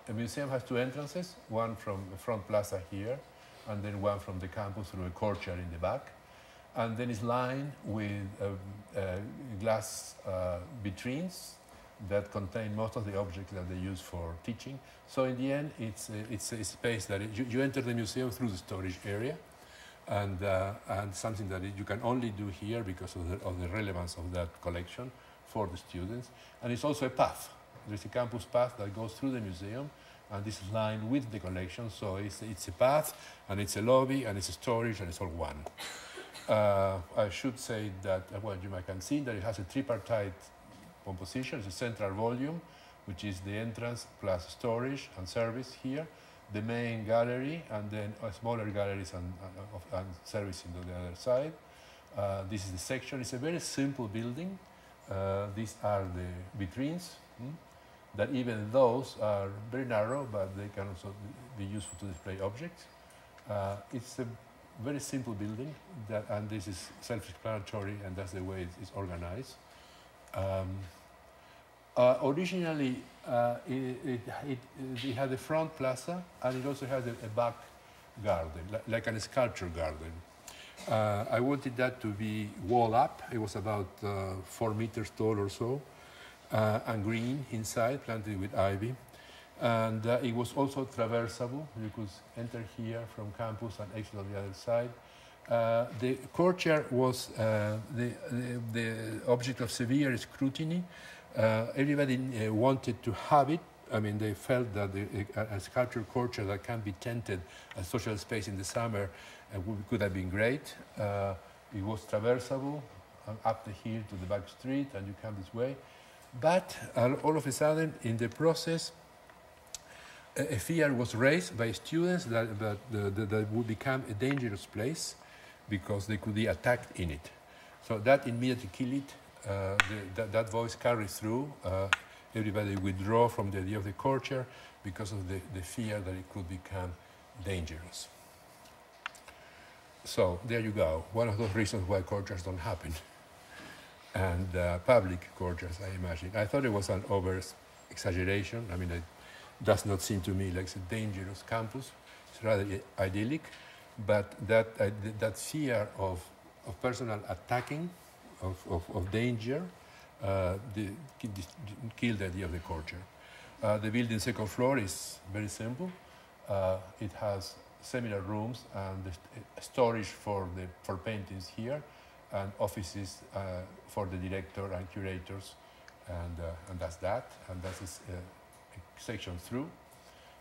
the museum has 2 entrances, one from the front plaza here, and then one from the campus through a courtyard in the back. And then it's lined with glass vitrines that contain most of the objects that they use for teaching. So in the end, it's a space that you enter the museum through the storage area, and something that you can only do here because of the relevance of that collection for the students. And it's also a path. There's a campus path that goes through the museum, and this is lined with the collection, so it's a path, and it's a lobby, and it's a storage, and it's all one. I should say that, well, you can see that it has a tripartite composition. It's a central volume, which is the entrance plus storage and service here, the main gallery, and then smaller galleries and service on the other side. This is the section. It's a very simple building. These are the vitrines, that even those are very narrow, but they can also be useful to display objects. It's a very simple building, and this is self-explanatory, and that's the way it's organized. Originally, it had a front plaza, and it also had a back garden, like a sculpture garden. I wanted that to be wall up. It was about 4 meters tall or so, and green inside, planted with ivy. And it was also traversable. You could enter here from campus and exit on the other side. The courtyard was the object of severe scrutiny. Everybody wanted to have it. I mean, they felt that a sculpture courtyard that can be tented as social space in the summer could have been great. It was traversable up the hill to the back street, and you come this way. But all of a sudden, in the process, a fear was raised by students that would become a dangerous place because they could be attacked in it. So that immediately killed it. That voice carried through. Everybody withdraw from the idea of the courtyard because of the fear that it could become dangerous. So there you go. One of those reasons why courtyards don't happen. And public courtyards, I imagine. I thought it was an over-exaggeration. I mean, it does not seem to me like it's a dangerous campus. It's rather idyllic. But that fear of personal attacking, of danger, killed the idea of the courtyard. The building's second floor is very simple. It has seminar rooms and storage for paintings here, and offices for the director and curators, and that's that. And that's a section through.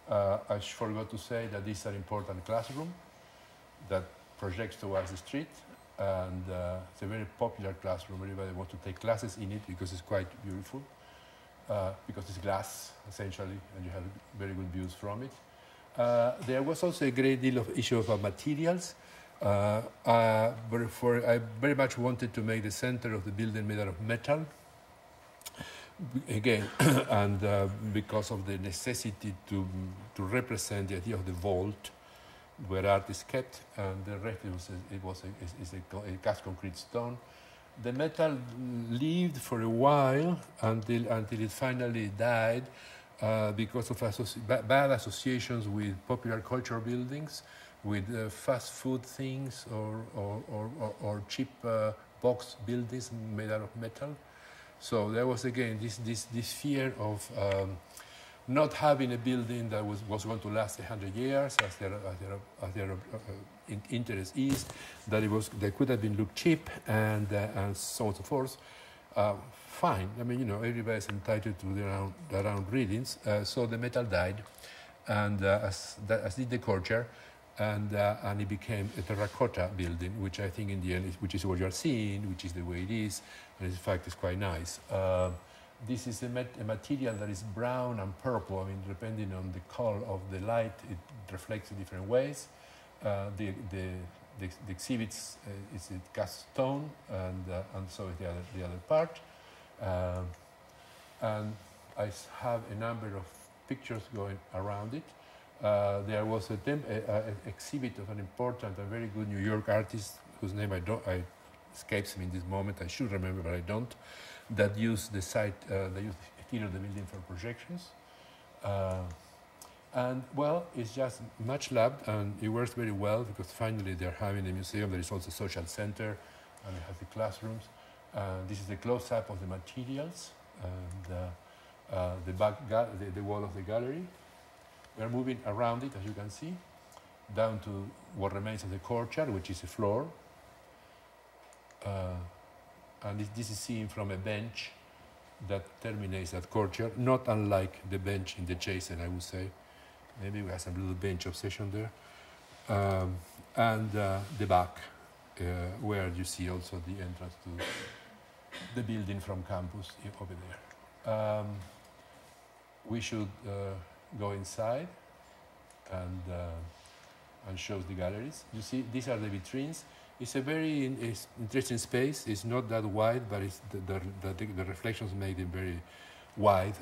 I forgot to say that this is an important classroom that projects towards the street, and it's a very popular classroom. Everybody wants to take classes in it because it's quite beautiful, because it's glass, essentially, and you have very good views from it. There was also a great deal of issue of materials. But I very much wanted to make the center of the building made out of metal. Again, and because of the necessity to represent the idea of the vault where art is kept, and the rest is a cast concrete stone. The metal lived for a while until it finally died because of bad associations with popular cultural buildings, with fast food things or cheap box buildings made out of metal. So there was again this fear of not having a building that was going to last 100 years, as their interest is, that could have been looked cheap and so on and so forth. Fine, I mean, you know, everybody's entitled to their own readings. So the metal died, and as did the courtyard, and it became a terracotta building, which I think in the end, which is what you are seeing, which is the way it is, and in fact it's quite nice. This is a material that is brown and purple. I mean, depending on the color of the light, it reflects in different ways. The exhibits is a cast stone, and so is the other part. And I have a number of pictures going around it. There was an exhibit of an important and very good New York artist whose name escapes me in this moment. I should remember, but I don't. That used the site, they used the theater of the building for projections. And well, it's just much loved, and it works very well because finally they're having a museum. There is also a social center, and it has the classrooms. This is a close-up of the materials and the wall of the gallery. We're moving around it, as you can see, down to what remains of the courtyard, which is a floor. And this is seen from a bench that terminates that courtyard, not unlike the bench in the Chazen, I would say. Maybe we have some little bench of session there. And the back, where you see also the entrance to the building from campus over there. We should go inside and show the galleries. You see, these are the vitrines. It's a very interesting space. It's not that wide, but it's the reflections make it very wide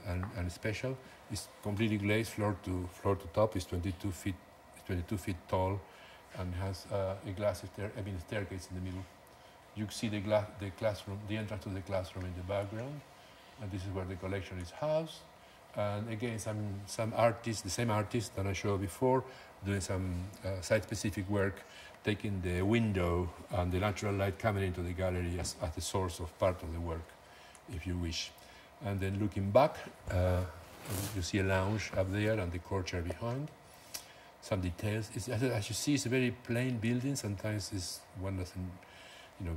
and special. It's completely glazed floor to top. It's 22 feet tall, and has a glass staircase in the middle. You see the classroom, the entrance to the classroom in the background, and this is where the collection is housed. And again, some artists, the same artists that I showed before, doing some site-specific work, taking the window and the natural light coming into the gallery as the source of part of the work, if you wish. And then looking back, you see a lounge up there and the courtyard behind. Some details. As you see, it's a very plain building. Sometimes one doesn't,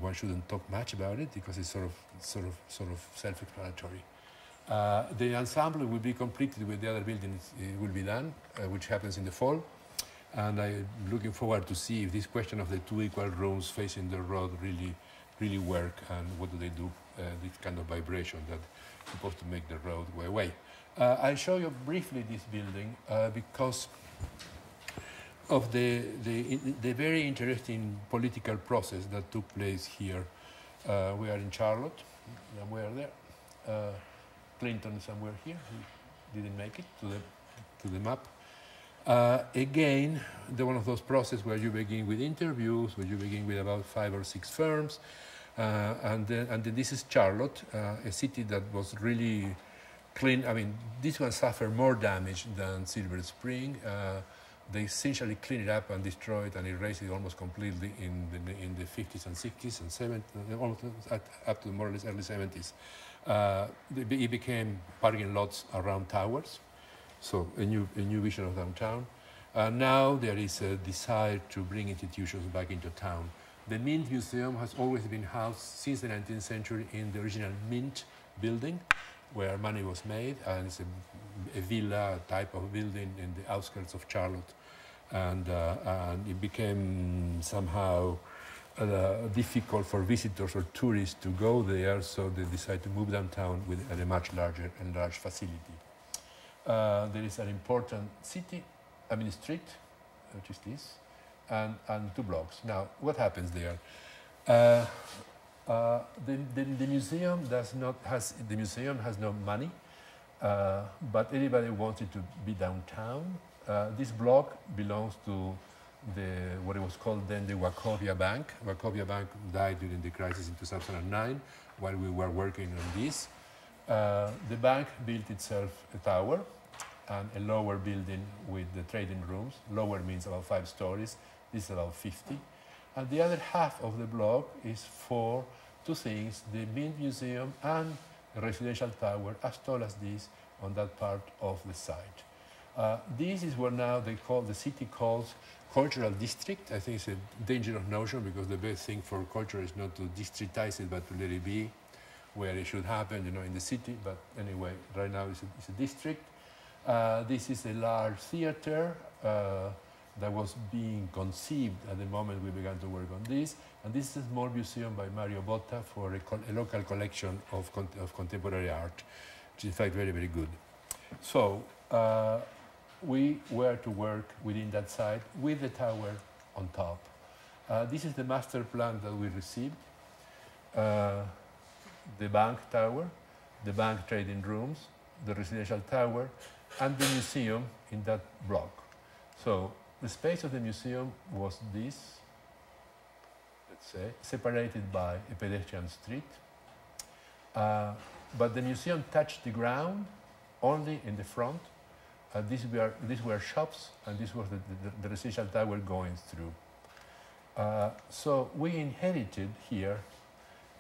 one shouldn't talk much about it because it's sort of self-explanatory. The ensemble will be completed with the other buildings. It will be done, which happens in the fall. And I'm looking forward to see if this question of the two equal rooms facing the road really work, and what do they do, this kind of vibration that's supposed to make the road go away. I'll show you briefly this building because of the very interesting political process that took place here. We are in Charlotte, somewhere there. Clinton somewhere here. He didn't make it to the map. Again, one of those processes where you begin with interviews, where you begin with about 5 or 6 firms, and then this is Charlotte, a city that was really clean. I mean, this one suffered more damage than Silver Spring. They essentially cleaned it up and destroyed and erased it almost completely in the 50s and 60s and 70s, almost up to more or less early 70s. It became parking lots around towers, so a new vision of downtown. Now there is a desire to bring institutions back into town. The Mint Museum has always been housed since the 19th century in the original Mint building, where money was made, and it's a villa type of building in the outskirts of Charlotte. And it became somehow difficult for visitors or tourists to go there, so they decided to move downtown with a much larger and large facility. There is an important street, which is this, and 2 blocks. Now, what happens there? The museum has no money, but everybody wanted to be downtown. This block belongs to what it was called then the Wachovia Bank. Wachovia Bank died during the crisis in 2009 while we were working on this. The bank built itself a tower and a lower building with the trading rooms. Lower means about 5 stories. This is about 50. And the other half of the block is for 2 things, the Mint Museum and a residential tower as tall as this on that part of the site. This is what now the city calls cultural district. I think it's a dangerous notion because the best thing for culture is not to districtize it, but to let it be where it should happen, in the city. But anyway, right now it's a district. This is a large theater that was being conceived at the moment we began to work on this. And this is a small museum by Mario Botta for a local collection of contemporary art, which is in fact very, very good. So we were to work within that site with the tower on top. This is the master plan that we received. The bank tower, the bank trading rooms, the residential tower, and the museum in that block. So the space of the museum was this, let's say, separated by a pedestrian street. But the museum touched the ground only in the front. These were shops, and this was the residential tower going through. So we inherited here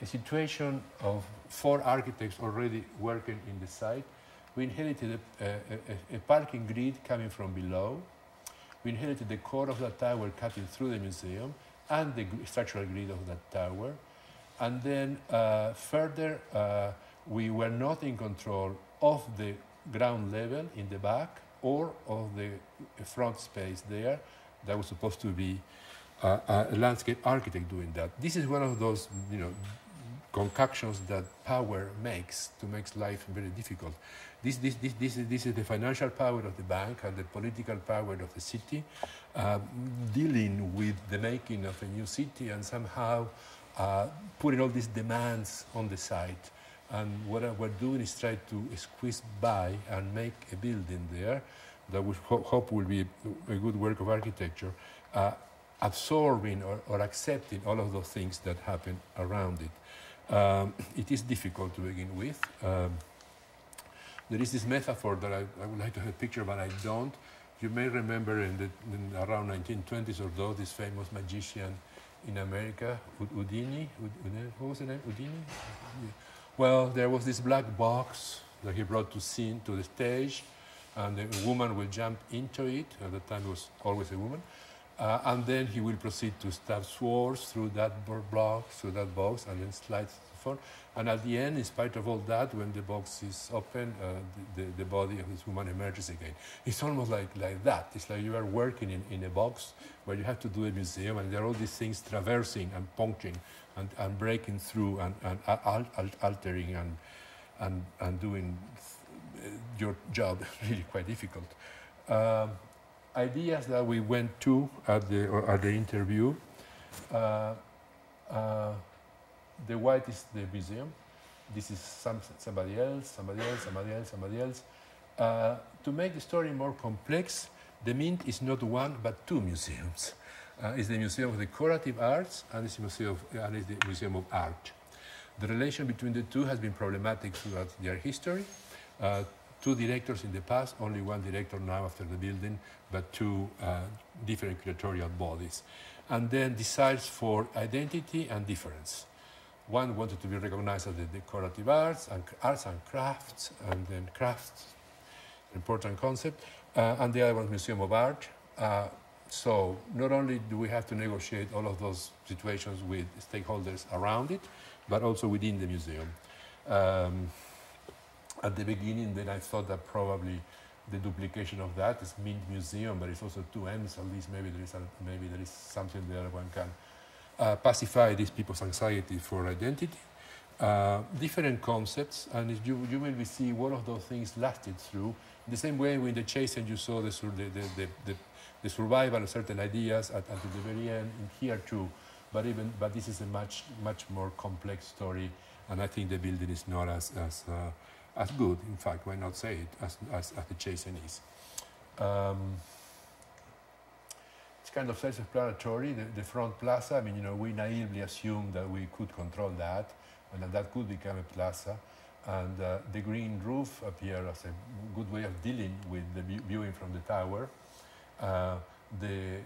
a situation of 4 architects already working in the site. We inherited a parking grid coming from below. We inherited the core of that tower cutting through the museum and the structural grid of that tower. And then further, we were not in control of the ground level in the back or of the front space there. That was supposed to be a landscape architect doing that. This is one of those, concoctions that power makes to make life very difficult. This is the financial power of the bank and the political power of the city dealing with the making of a new city and somehow putting all these demands on the site. And what we're doing is try to squeeze by and make a building there that we hope will be a good work of architecture, absorbing or accepting all of those things that happen around it. It is difficult to begin with. There is this metaphor that I would like to have a picture, but I don't. You may remember in around 1920s or so, this famous magician in America, Houdini. What was the name? Houdini? Yeah. Well, there was this black box that he brought to the stage, and the woman will jump into it. At the time, it was always a woman. And then he will proceed to stab swords through that box, and then slide to the front. And at the end, in spite of all that, when the box is open, the body of this woman emerges again. It's almost like that. It's like you are working in a box where you have to do a museum, and there are all these things traversing and puncturing and breaking through and altering and doing your job really quite difficult. Ideas that we went to at the interview. The white is the museum. This is somebody else. To make the story more complex, the Mint is not one but two museums. It's the Museum of Decorative Arts and it's the Museum of Art. The relation between the two has been problematic throughout their history. Two directors in the past, only one director now after the building, but two different curatorial bodies. And then decides for identity and difference. One wanted to be recognized as the decorative arts and crafts, and then crafts, important concept, and the other one, Museum of Art. So not only do we have to negotiate all of those situations with stakeholders around it, but also within the museum. At the beginning, then I thought that probably the duplication of that is Mint Museum, but it's also two M's. At least maybe there is something there one can pacify these people's anxiety for identity. Different concepts, and you will see one of those things lasted through. The same way with the Chazen, you saw the survival of certain ideas at the very end. In here too, but this is a much more complex story, and I think the building is not as good. In fact, why not say it as the Chazen is. It's kind of self-explanatory. The front plaza. I mean, we naively assumed that we could control that, and that could become a plaza. And the green roof appeared as a good way of dealing with the viewing from the tower. The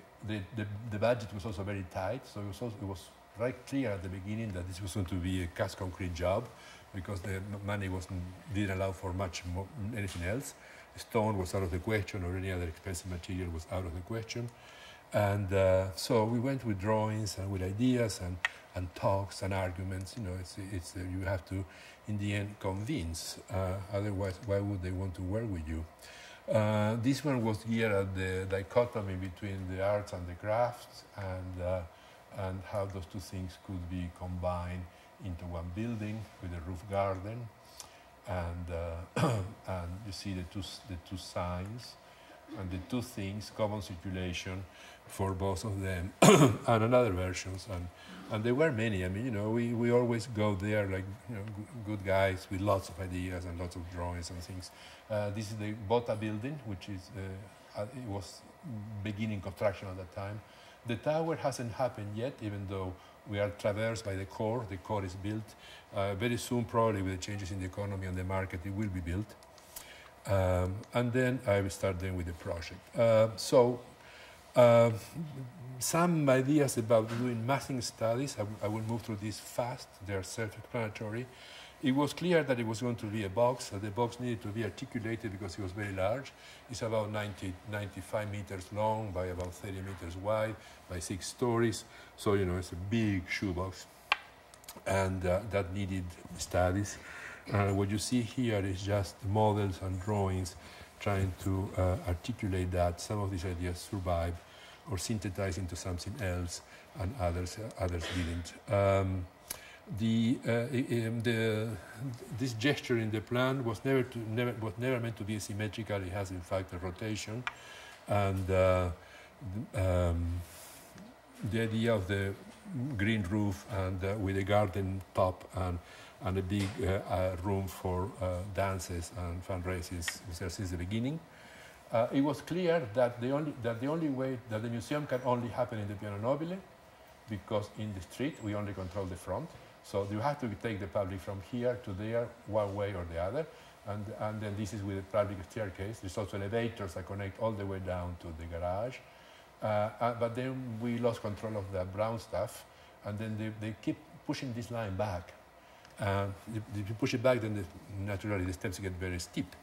budget was also very tight, so it was right clear at the beginning that this was going to be a cast concrete job, because the money didn't allow for much more, anything else. Stone was out of the question, or any other expensive material was out of the question. And so we went with drawings and with ideas and talks and arguments. You have to, in the end, convince. Otherwise, why would they want to work with you? This one was geared at the dichotomy between the arts and the crafts, and how those two things could be combined into one building with a roof garden. And and you see the two signs and the two things, common circulation for both of them, and another versions, and there were many. I mean, we always go there like good guys with lots of ideas and lots of drawings and things. This is the Bota building, which is it was beginning construction at that time. The tower hasn't happened yet, even though we are traversed by the core. The core is built. Very soon, probably with the changes in the economy and the market, it will be built. And then I will start then with the project. Some ideas about doing massing studies. I will move through this fast. They are self-explanatory. It was clear that it was going to be a box. The box needed to be articulated because it was very large. It's about 95 meters long by about 30 meters wide by 6 stories. So, it's a big shoebox. And that needed studies. What you see here is just models and drawings trying to articulate that some of these ideas survive or synthesize into something else, and others didn't. This gesture in the plan was never meant to be symmetrical. It has in fact a rotation, and the idea of the green roof and with a garden top and a big room for dances and fundraisers was there since the beginning. It was clear that the only way that the museum can only happen in the Piano Nobile, because in the street we only control the front. So you have to take the public from here to there, one way or the other, and then this is with a public staircase. There's also elevators that connect all the way down to the garage. But then we lost control of the brown stuff, and then they keep pushing this line back. If you push it back, then naturally the steps get very steep.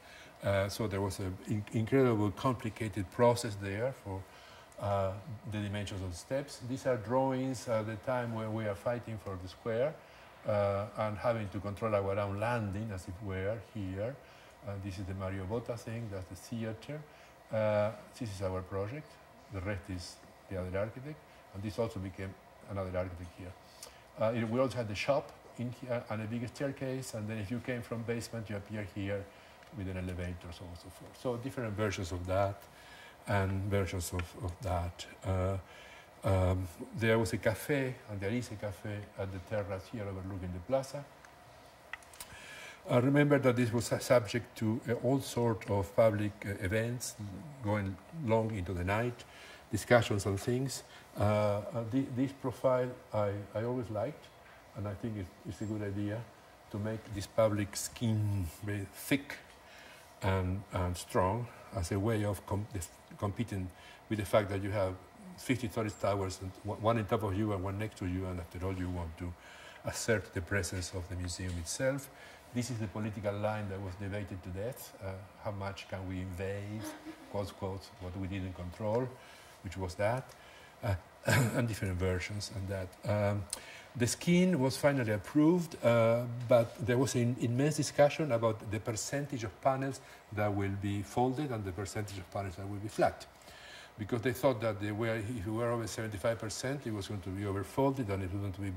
So there was an incredible, complicated process there for the dimensions of the steps. These are drawings at the time when we are fighting for the square and having to control our own landing, as it were, here. This is the Mario Botta thing, that's the theater. This is our project. The rest is the other architect. And this also became another architect here. We also had the shop in here and a bigger staircase. And then if you came from basement, you appear here with an elevator, so on and so forth. So different versions of that and versions of that. There was a cafe, and there is a cafe at the terrace here overlooking the plaza. Remember that this was subject to all sorts of public events going long into the night, discussions on things. This profile I always liked, and I think it's a good idea to make this public skin very thick and strong as a way of competing with the fact that you have 50 tourist towers, and one on top of you and one next to you, and after all you want to assert the presence of the museum itself. This is the political line that was debated to death. How much can we invade, quotes, what we didn't control, which was that, and different versions and that. The skin was finally approved, but there was an immense discussion about the percentage of panels that will be folded and the percentage of panels that will be flat. Because they thought that if you were over 75%, it was going to be overfolded, and it was going to be,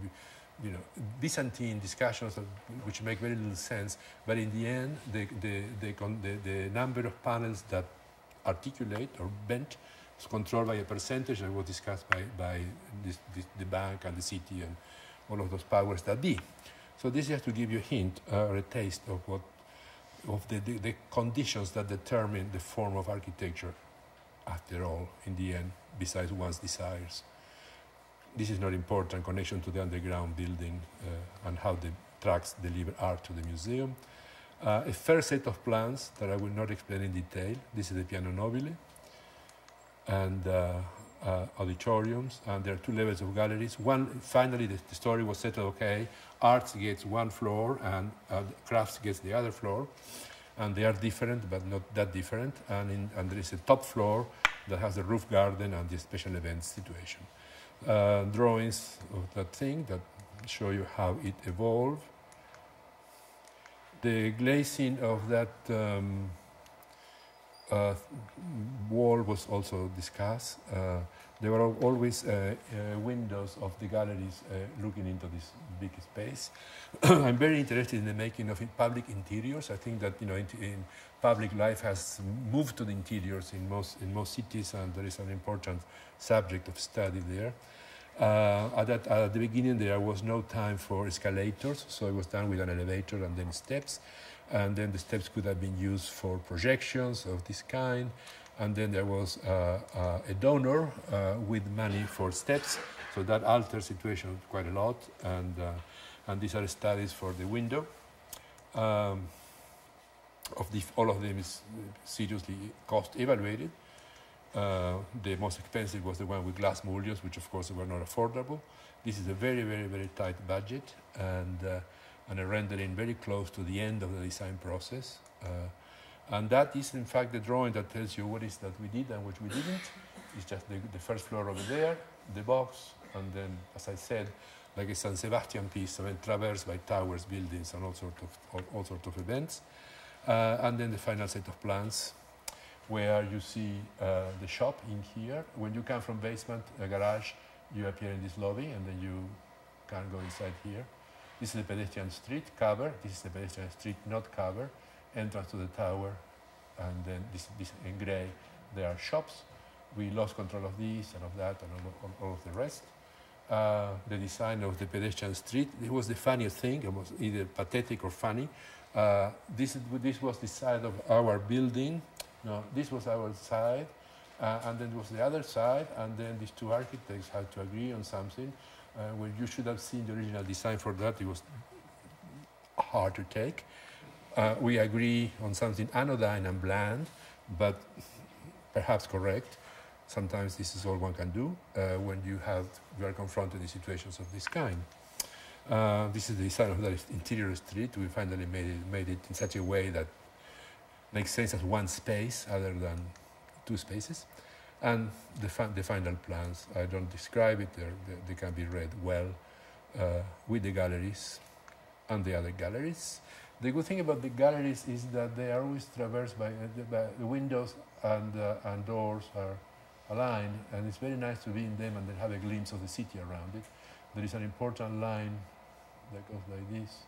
Byzantine discussions which make very little sense. But in the end, the number of panels that articulate or bent was controlled by a percentage that was discussed by the bank and the city and all of those powers that be. So this is to give you a hint or a taste of the conditions that determine the form of architecture. After all, in the end, besides one's desires. This is not important, connection to the underground building and how the tracks deliver art to the museum. A first set of plans that I will not explain in detail. This is the Piano Nobile and auditoriums, and there are two levels of galleries. One, finally, the story was settled, okay, arts gets one floor and crafts gets the other floor. And they are different, but not that different. And there is a top floor that has the roof garden and the special events situation. Drawings of that thing that show you how it evolved. The glazing of that wall was also discussed. There were always windows of the galleries looking into this big space. I'm very interested in the making of public interiors. I think that in public life has moved to the interiors in most cities, and there is an important subject of study there. At the beginning, there was no time for escalators, so it was done with an elevator and then steps, and then the steps could have been used for projections of this kind. And then there was a donor with money for steps, so that alters the situation quite a lot. And these are studies for the window. All of them is seriously cost evaluated. The most expensive was the one with glass mullions, which of course were not affordable. This is a very, very, very tight budget, and a rendering very close to the end of the design process. And that is, in fact, the drawing that tells you what is that we did and what we didn't. It's just the first floor over there, the box, and then, as I said, like a San Sebastian piece, traversed by towers, buildings, and all sorts of events. And then the final set of plans. where you see the shop in here. When you come from basement, a garage, you appear in this lobby, and then you can go inside here. This is the pedestrian street cover. This is the pedestrian street not cover. Entrance to the tower, and then this in gray, there are shops. We lost control of this and of that and all of the rest. The design of the pedestrian street, it was the funniest thing. It was either pathetic or funny. This was the side of our building. No, this was our side, and then it was the other side, and then these two architects had to agree on something. When you should have seen the original design for that, it was hard to take. We agree on something anodyne and bland, but perhaps correct. Sometimes this is all one can do when you are confronted in situations of this kind. This is the design of the interior street. We finally made it in such a way that makes sense as one space other than two spaces. And the final plans, I don't describe it, they can be read well with the galleries and the other galleries. The good thing about the galleries is that they are always traversed by the windows and doors are aligned, and it's very nice to be in them and then have a glimpse of the city around it. There is an important line that goes like this,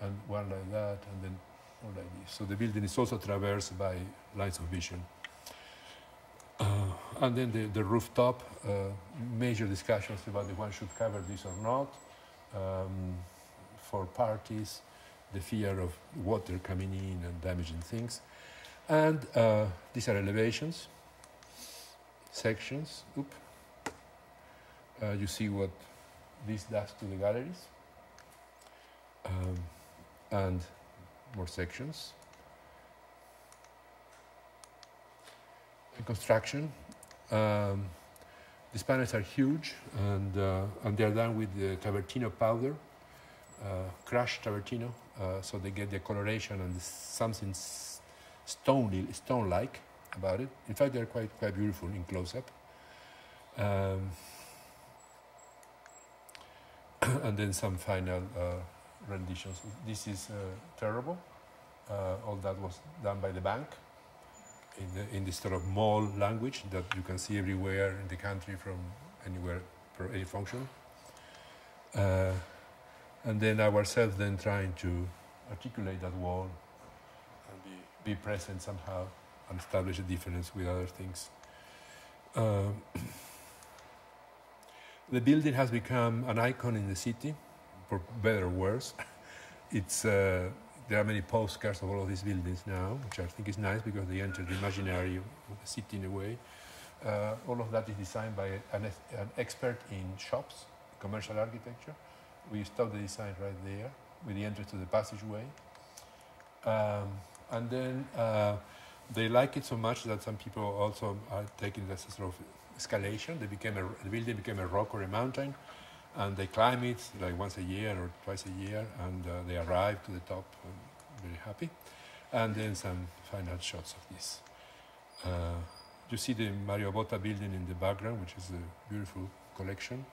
and one like that, and then one like this. So the building is also traversed by lines of vision. And then the rooftop, major discussions about if one should cover this or not. For parties, the fear of water coming in and damaging things. And these are elevations, sections. You see what this does to the galleries. And more sections. In construction, these panels are huge, and they are done with the travertino powder, crushed travertino, so they get the coloration and something stone-like about it. In fact, they're quite beautiful in close-up. And then some final renditions. This is terrible. All that was done by the bank in this sort of mall language that you can see everywhere in the country from anywhere for any function. And then ourselves then trying to articulate that wall and be present somehow and establish a difference with other things. The building has become an icon in the city, for better or worse. There are many postcards of all of these buildings now, which I think is nice because they enter the imaginary of the city in a way. All of that is designed by an expert in shops, commercial architecture. We stopped the design right there with the entrance to the passageway. And then they like it so much that some people also are taking it as a sort of escalation. The building became a rock or a mountain, and they climb it like once a year or twice a year, and they arrive to the top, very happy. And then some final shots of this. You see the Mario Botta building in the background, which is a beautiful collection.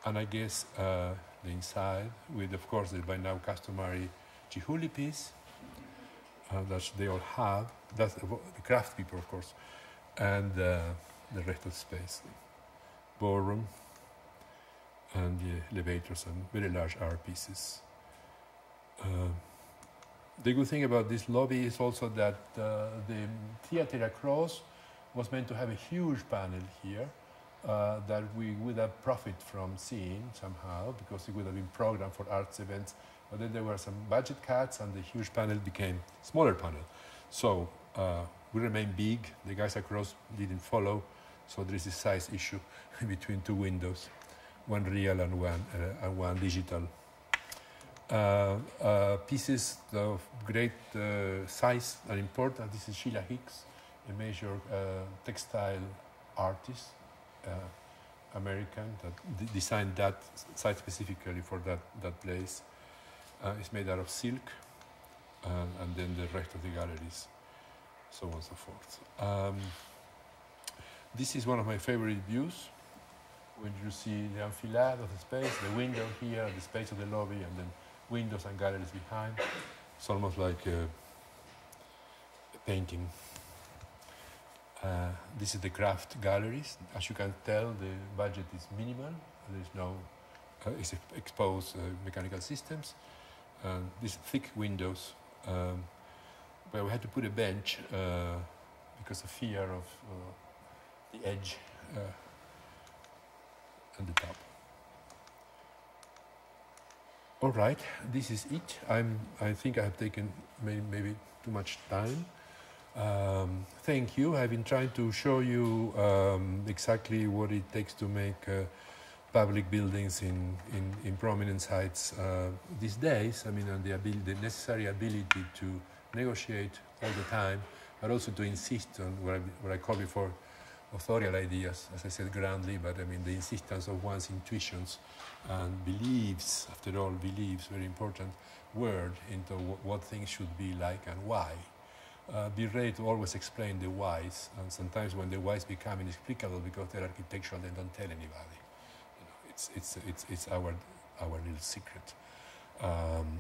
And I guess the inside, with of course the by now customary Chihuly piece that they all have. That's the craft people, of course, and the rest of the space, the ballroom, and the elevators and very large art pieces. The good thing about this lobby is also that the theater across was meant to have a huge panel here that we would have profit from seeing somehow, because it would have been programmed for arts events. But then there were some budget cuts, and the huge panel became smaller panel. So we remain big. The guys across didn't follow, so there is a size issue between two windows, one real and one digital. Pieces of great size and importance. This is Sheila Hicks, a major textile artist, American, that designed that site specifically for that place. It's made out of silk, and then the rest of the galleries, so on and so forth. This is one of my favorite views, when you see the enfilade of the space, the window here, the space of the lobby, and then windows and galleries behind. It's almost like a painting. This is the craft galleries. As you can tell, the budget is minimal. There's no exposed mechanical systems. These thick windows, where we had to put a bench because of fear of the edge and the top. All right, this is it. I think I have taken maybe too much time. Thank you. I've been trying to show you exactly what it takes to make public buildings in prominent sites these days. I mean, and the necessary ability to negotiate all the time, but also to insist on what I called before authorial ideas, as I said grandly, but I mean the insistence of one's intuitions and beliefs, after all, beliefs, very important word, into what things should be like and why. Be ready to always explain the whys, and sometimes when the whys become inexplicable because they're architectural, they don't tell anybody. You know, it's our little secret.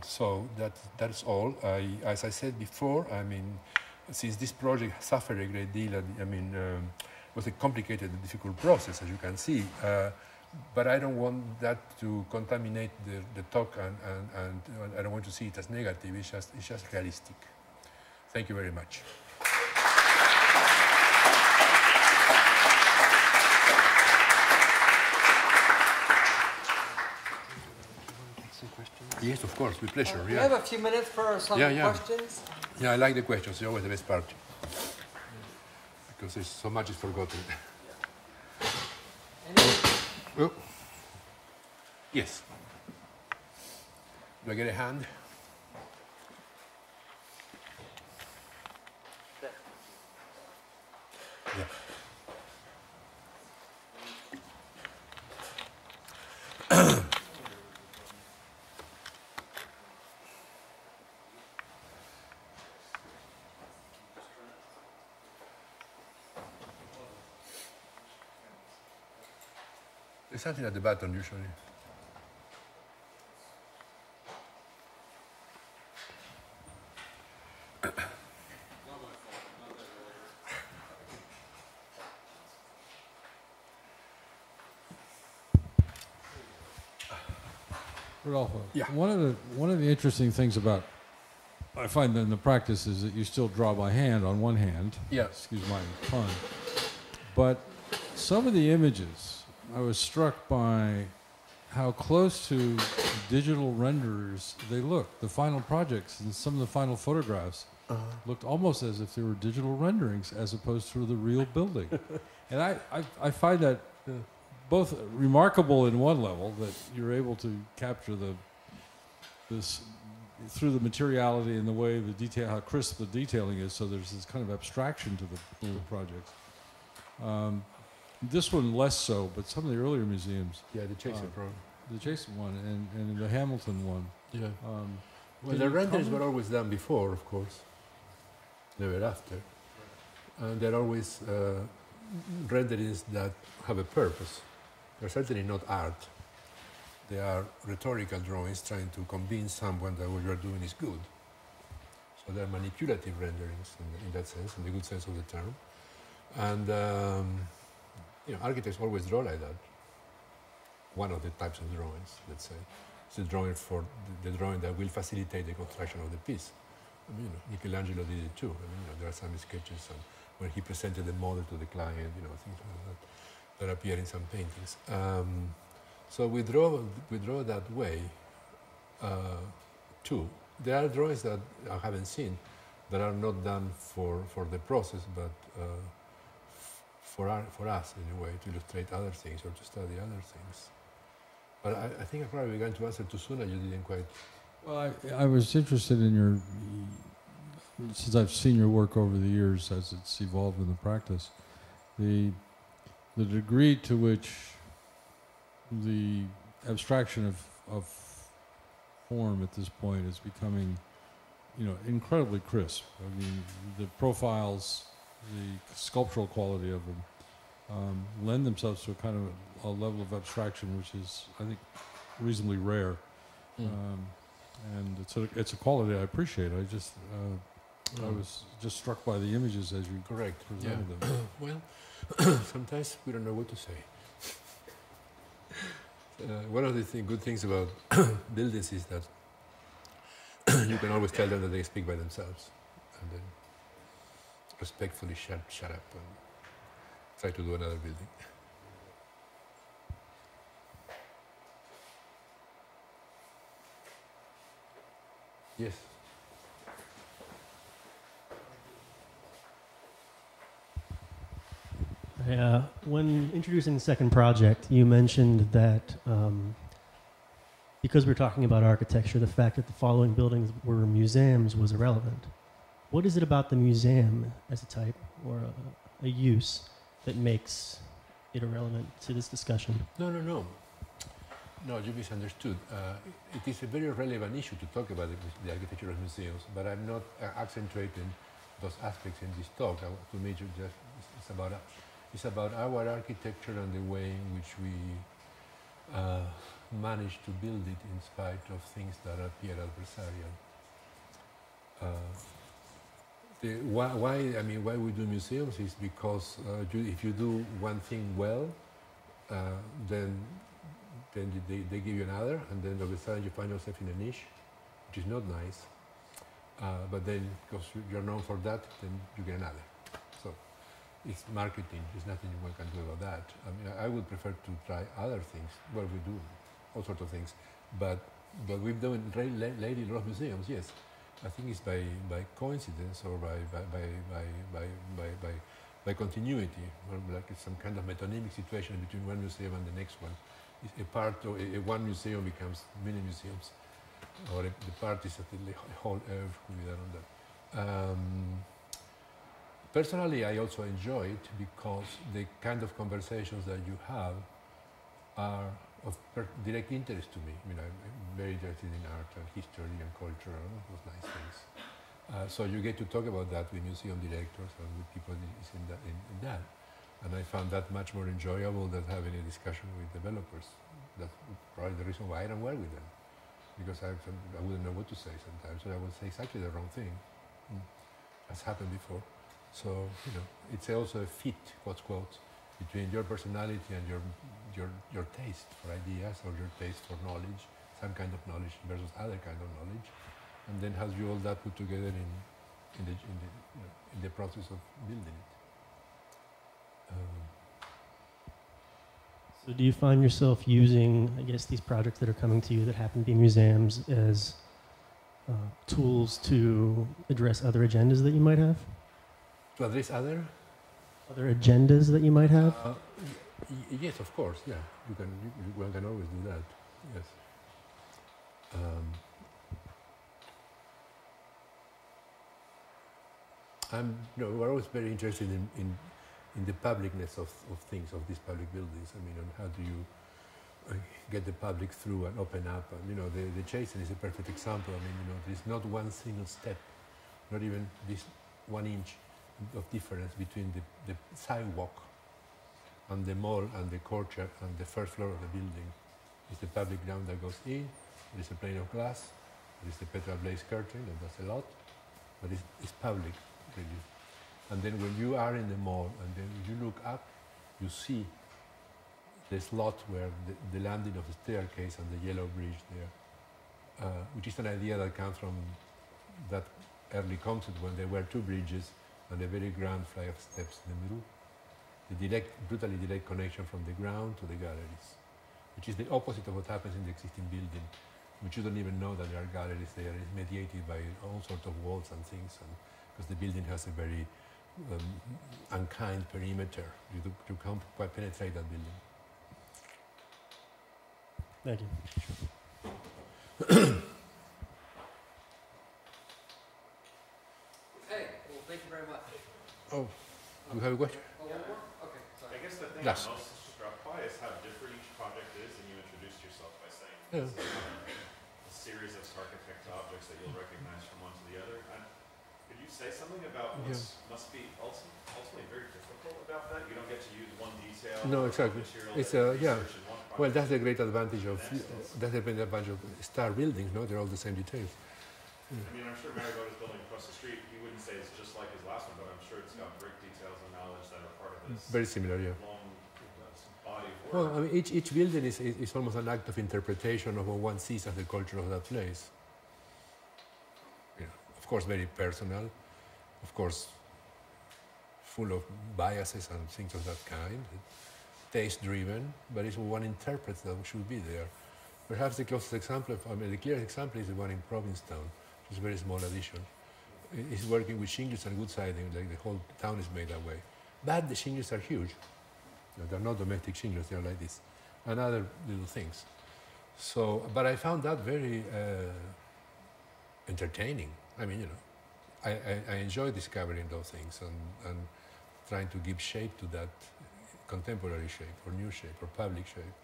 So that's all. As I said before, I mean, since this project suffered a great deal, I mean, it was a complicated and difficult process, as you can see. But I don't want that to contaminate the talk, and I don't want to see it as negative. It's just realistic. Thank you very much. Yes, of course, with pleasure. We have a few minutes for some questions. Yeah, I like the questions. They're always the best part. Because there's so much is forgotten. Oh. Yes. Do I get a hand? Yeah. There's something at the bottom usually. Rodolfo, yeah. One of the interesting things about I find in the practice is that you still draw by hand on one hand. Yeah. Excuse my pun. But some of the images, I was struck by how close to digital renderers they look. The final projects and some of the final photographs looked almost as if they were digital renderings as opposed to the real building. And I find that both remarkable in one level, that you're able to capture this through the materiality and the way the detail, how crisp the detailing is, so there's this kind of abstraction to the projects. This one less so, but some of the earlier museums. Yeah, the Chazen program. The Chazen one and the Hamilton one. Yeah. Well, the renderings were always done before, of course, never after. And they're always renderings that have a purpose. They're certainly not art. They are rhetorical drawings trying to convince someone that what you're doing is good. So they're manipulative renderings in that sense, in the good sense of the term. And you know, architects always draw like that. One of the types of drawings, let's say, it's a drawing for the drawing that will facilitate the construction of the piece. I mean, you know, Michelangelo did it too. I mean, you know, there are some sketches where he presented the model to the client, you know, things like that that appear in some paintings. So we draw that way too. There are drawings that I haven't seen that are not done for the process, but for us in a way, to illustrate other things or to study other things. But I think I probably began to answer too soon and you didn't quite. Well, I was interested in your, since I've seen your work over the years as it's evolved in the practice, the degree to which the abstraction of form at this point is becoming, you know, incredibly crisp. I mean, the profiles, the sculptural quality of them lend themselves to a kind of a level of abstraction which is, I think, reasonably rare. And it's a quality I appreciate. I was just struck by the images as you presented them. Well, sometimes we don't know what to say. One of the good things about buildings is that you can always tell them that they speak by themselves, and then respectfully shut up and try to do another building. Yes. When introducing the second project, you mentioned that because we're talking about architecture, the fact that the following buildings were museums was irrelevant. What is it about the museum as a type or a use that makes it irrelevant to this discussion? No. No, you misunderstood. It is a very relevant issue to talk about the architecture of museums, but I'm not accentuating those aspects in this talk. To me, it's about our architecture and the way in which we manage to build it in spite of things that appear adversarial. Why we do museums is because if you do one thing well, then they give you another, and then all of a sudden you find yourself in a niche, which is not nice. But then, because you're known for that, then you get another. So it's marketing. There's nothing one can do about that. I mean, I would prefer to try other things. Well, we do all sorts of things, but we've done lately a lot of museums. Yes, I think it's by coincidence or by continuity, or like it's some kind of metonymic situation between one museum and the next one. A part of one museum becomes many museums, or the part is that the whole earth could be done on that. Personally, I also enjoy it because the kind of conversations that you have are of direct interest to me. I mean, I'm very interested in art and history and culture and all those nice things. So you get to talk about that with museum directors and with people in that. And I found that much more enjoyable than having a discussion with developers. That's probably the reason why I don't work with them, because I wouldn't know what to say sometimes, or I would say exactly the wrong thing, as happened before. So, it's also a fit, quotes, between your personality and your taste for ideas or your taste for knowledge, some kind of knowledge versus other kind of knowledge, and then how you all that put together in the process of building it. So do you find yourself using, I guess, these projects that are coming to you that happen to be museums as tools to address other agendas that you might have? To address other agendas that you might have? Yes, of course, yeah. One can always do that, yes. We're always very interested in the publicness of things, of these public buildings. I mean, and how do you get the public through and open up? And, the Chazen is a perfect example. I mean, there's not one single step, not even this 1 inch of difference between the sidewalk and the mall and the courtyard and the first floor of the building. It's the public ground that goes in, there's a pane of glass, there's the Petra Blaze curtain, and that's a lot, but it's public, really. And then when you are in the mall and then you look up, you see the slot where the landing of the staircase and the yellow bridge there, which is an idea that comes from that early concept when there were 2 bridges and a very grand flight of steps in the middle. The brutally direct connection from the ground to the galleries, which is the opposite of what happens in the existing building, which you don't even know that there are galleries there. It's mediated by all sorts of walls and things, and because the building has a very unkind perimeter. You can't quite penetrate that building. Thank you. Okay, well, thank you very much. Oh, you have a question? Okay, sorry. I guess the thing Yes. I'm most struck by is how different each project is, and you introduced yourself by saying Yeah. this is a series of architect objects that you'll recognize from one to the other. Could you say something about what must be ultimately very difficult about that? You don't get to use one detail. No, exactly. Material It's that you yeah. research in one Well, project. that's the great advantage of star buildings. No, they're all the same details. I mean, I'm sure Marigota's building across the street, he wouldn't say it's just like his last one, but I'm sure it's got brick details and knowledge that are part of this Very similar, yeah. long body of work. Well, I mean, each building is almost an act of interpretation of what one sees as the culture of that place. You know, of course, very personal, of course, full of biases and things of that kind, taste-driven, but it's what one interprets that should be there. Perhaps the closest example, the clearest example is the one in Provincetown, which is a very small addition. It's working with shingles and wood siding, like the whole town is made that way. But the shingles are huge. They're not domestic shingles, they're like this, and other little things. So, but I found that very entertaining. I mean, you know, I enjoy discovering those things and trying to give shape to that contemporary shape or new shape or public shape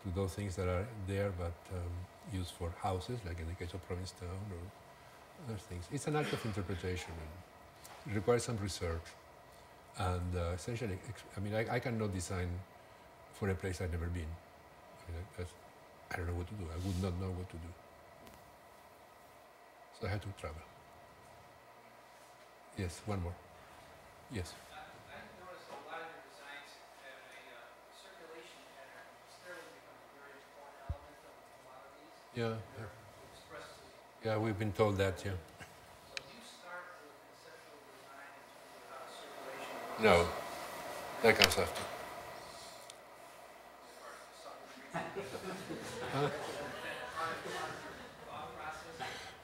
to those things that are there but used for houses, like in the case of Provincetown or other things. It's an act of interpretation and it requires some research. And essentially, I mean, I cannot design for a place I've never been. I mean, I don't know what to do. I would not know what to do. So I had to travel. Yes, one more. Yes. I noticed a lot of your designs have a circulation pattern. Stairway becomes a very important element of a lot of these. Yeah. Expresses. Yeah, we've been told that, yeah. So do you start with conceptual design in terms of how circulation No, that comes after.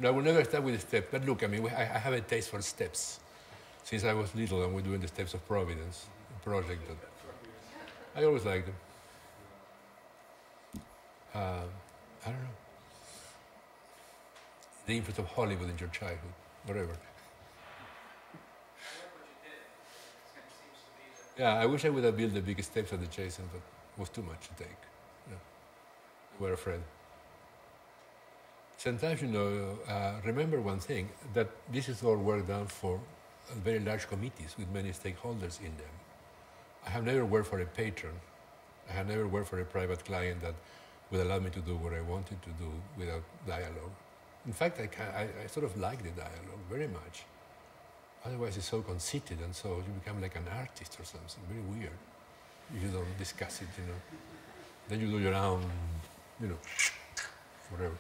No, I will never start with the steps. But look, I mean, I have a taste for steps. Since I was little and we're doing the Steps of Providence, a project that I always liked them. I don't know. The influence of Hollywood in your childhood, whatever. Yeah, I wish I would have built the biggest steps at the Chazen, but it was too much to take. Yeah. We were afraid. Sometimes, you know, remember one thing, that this is all work done for very large committees with many stakeholders in them. I have never worked for a patron. I have never worked for a private client that would allow me to do what I wanted to do without dialogue. In fact, I sort of like the dialogue very much. Otherwise, it's so conceited, and so you become like an artist or something, very weird. If you don't discuss it, you know. Then you do your own, you know, whatever.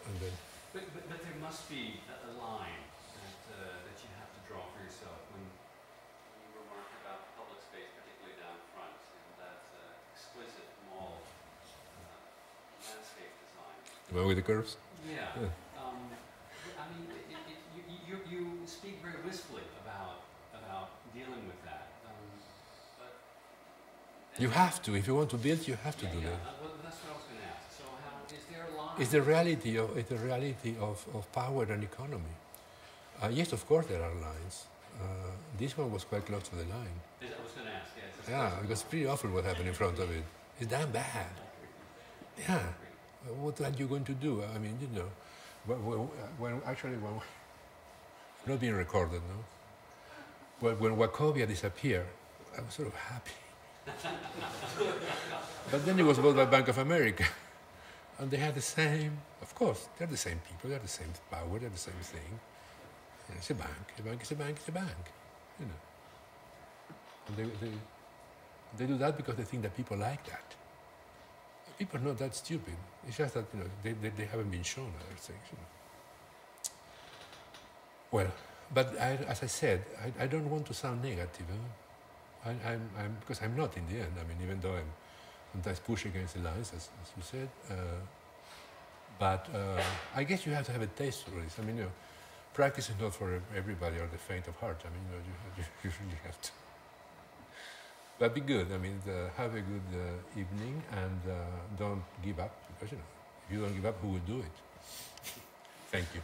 And then, but there must be a line that you have to draw for yourself when you remark about public space, particularly down front, and that exquisite mall landscape design. the one with the curves? Yeah. I mean, you speak very wistfully about dealing with that. You have to. If you want to build, you have to do that. Well, that's what I was going to ask. So, is there a line? It's the reality of power and economy. Yes, of course there are lines. This one was quite close to the line. I was going to ask. Yeah, it was pretty awful what happened in front of it. It's damn bad. Yeah. What are you going to do? I mean, you know, when not being recorded, no? When Wachovia disappeared, I was sort of happy. But then it was bought by Bank of America. And they had the same, of course, they're the same people, they're the same power, they're the same thing. You know, it's a bank is a bank is a bank, you know. And they do that because they think that people like that. People are not that stupid. It's just that, you know, they haven't been shown other things, you know. Well, but as I said, I don't want to sound negative. Because I'm not in the end. I mean, even though I'm sometimes push against the lines, as you said. But I guess you have to have a taste for this. I mean, you know, practice is not for everybody or the faint of heart. I mean, you know, you really have to. But be good. I mean, have a good evening and don't give up. Because, you know, if you don't give up, who will do it? Thank you.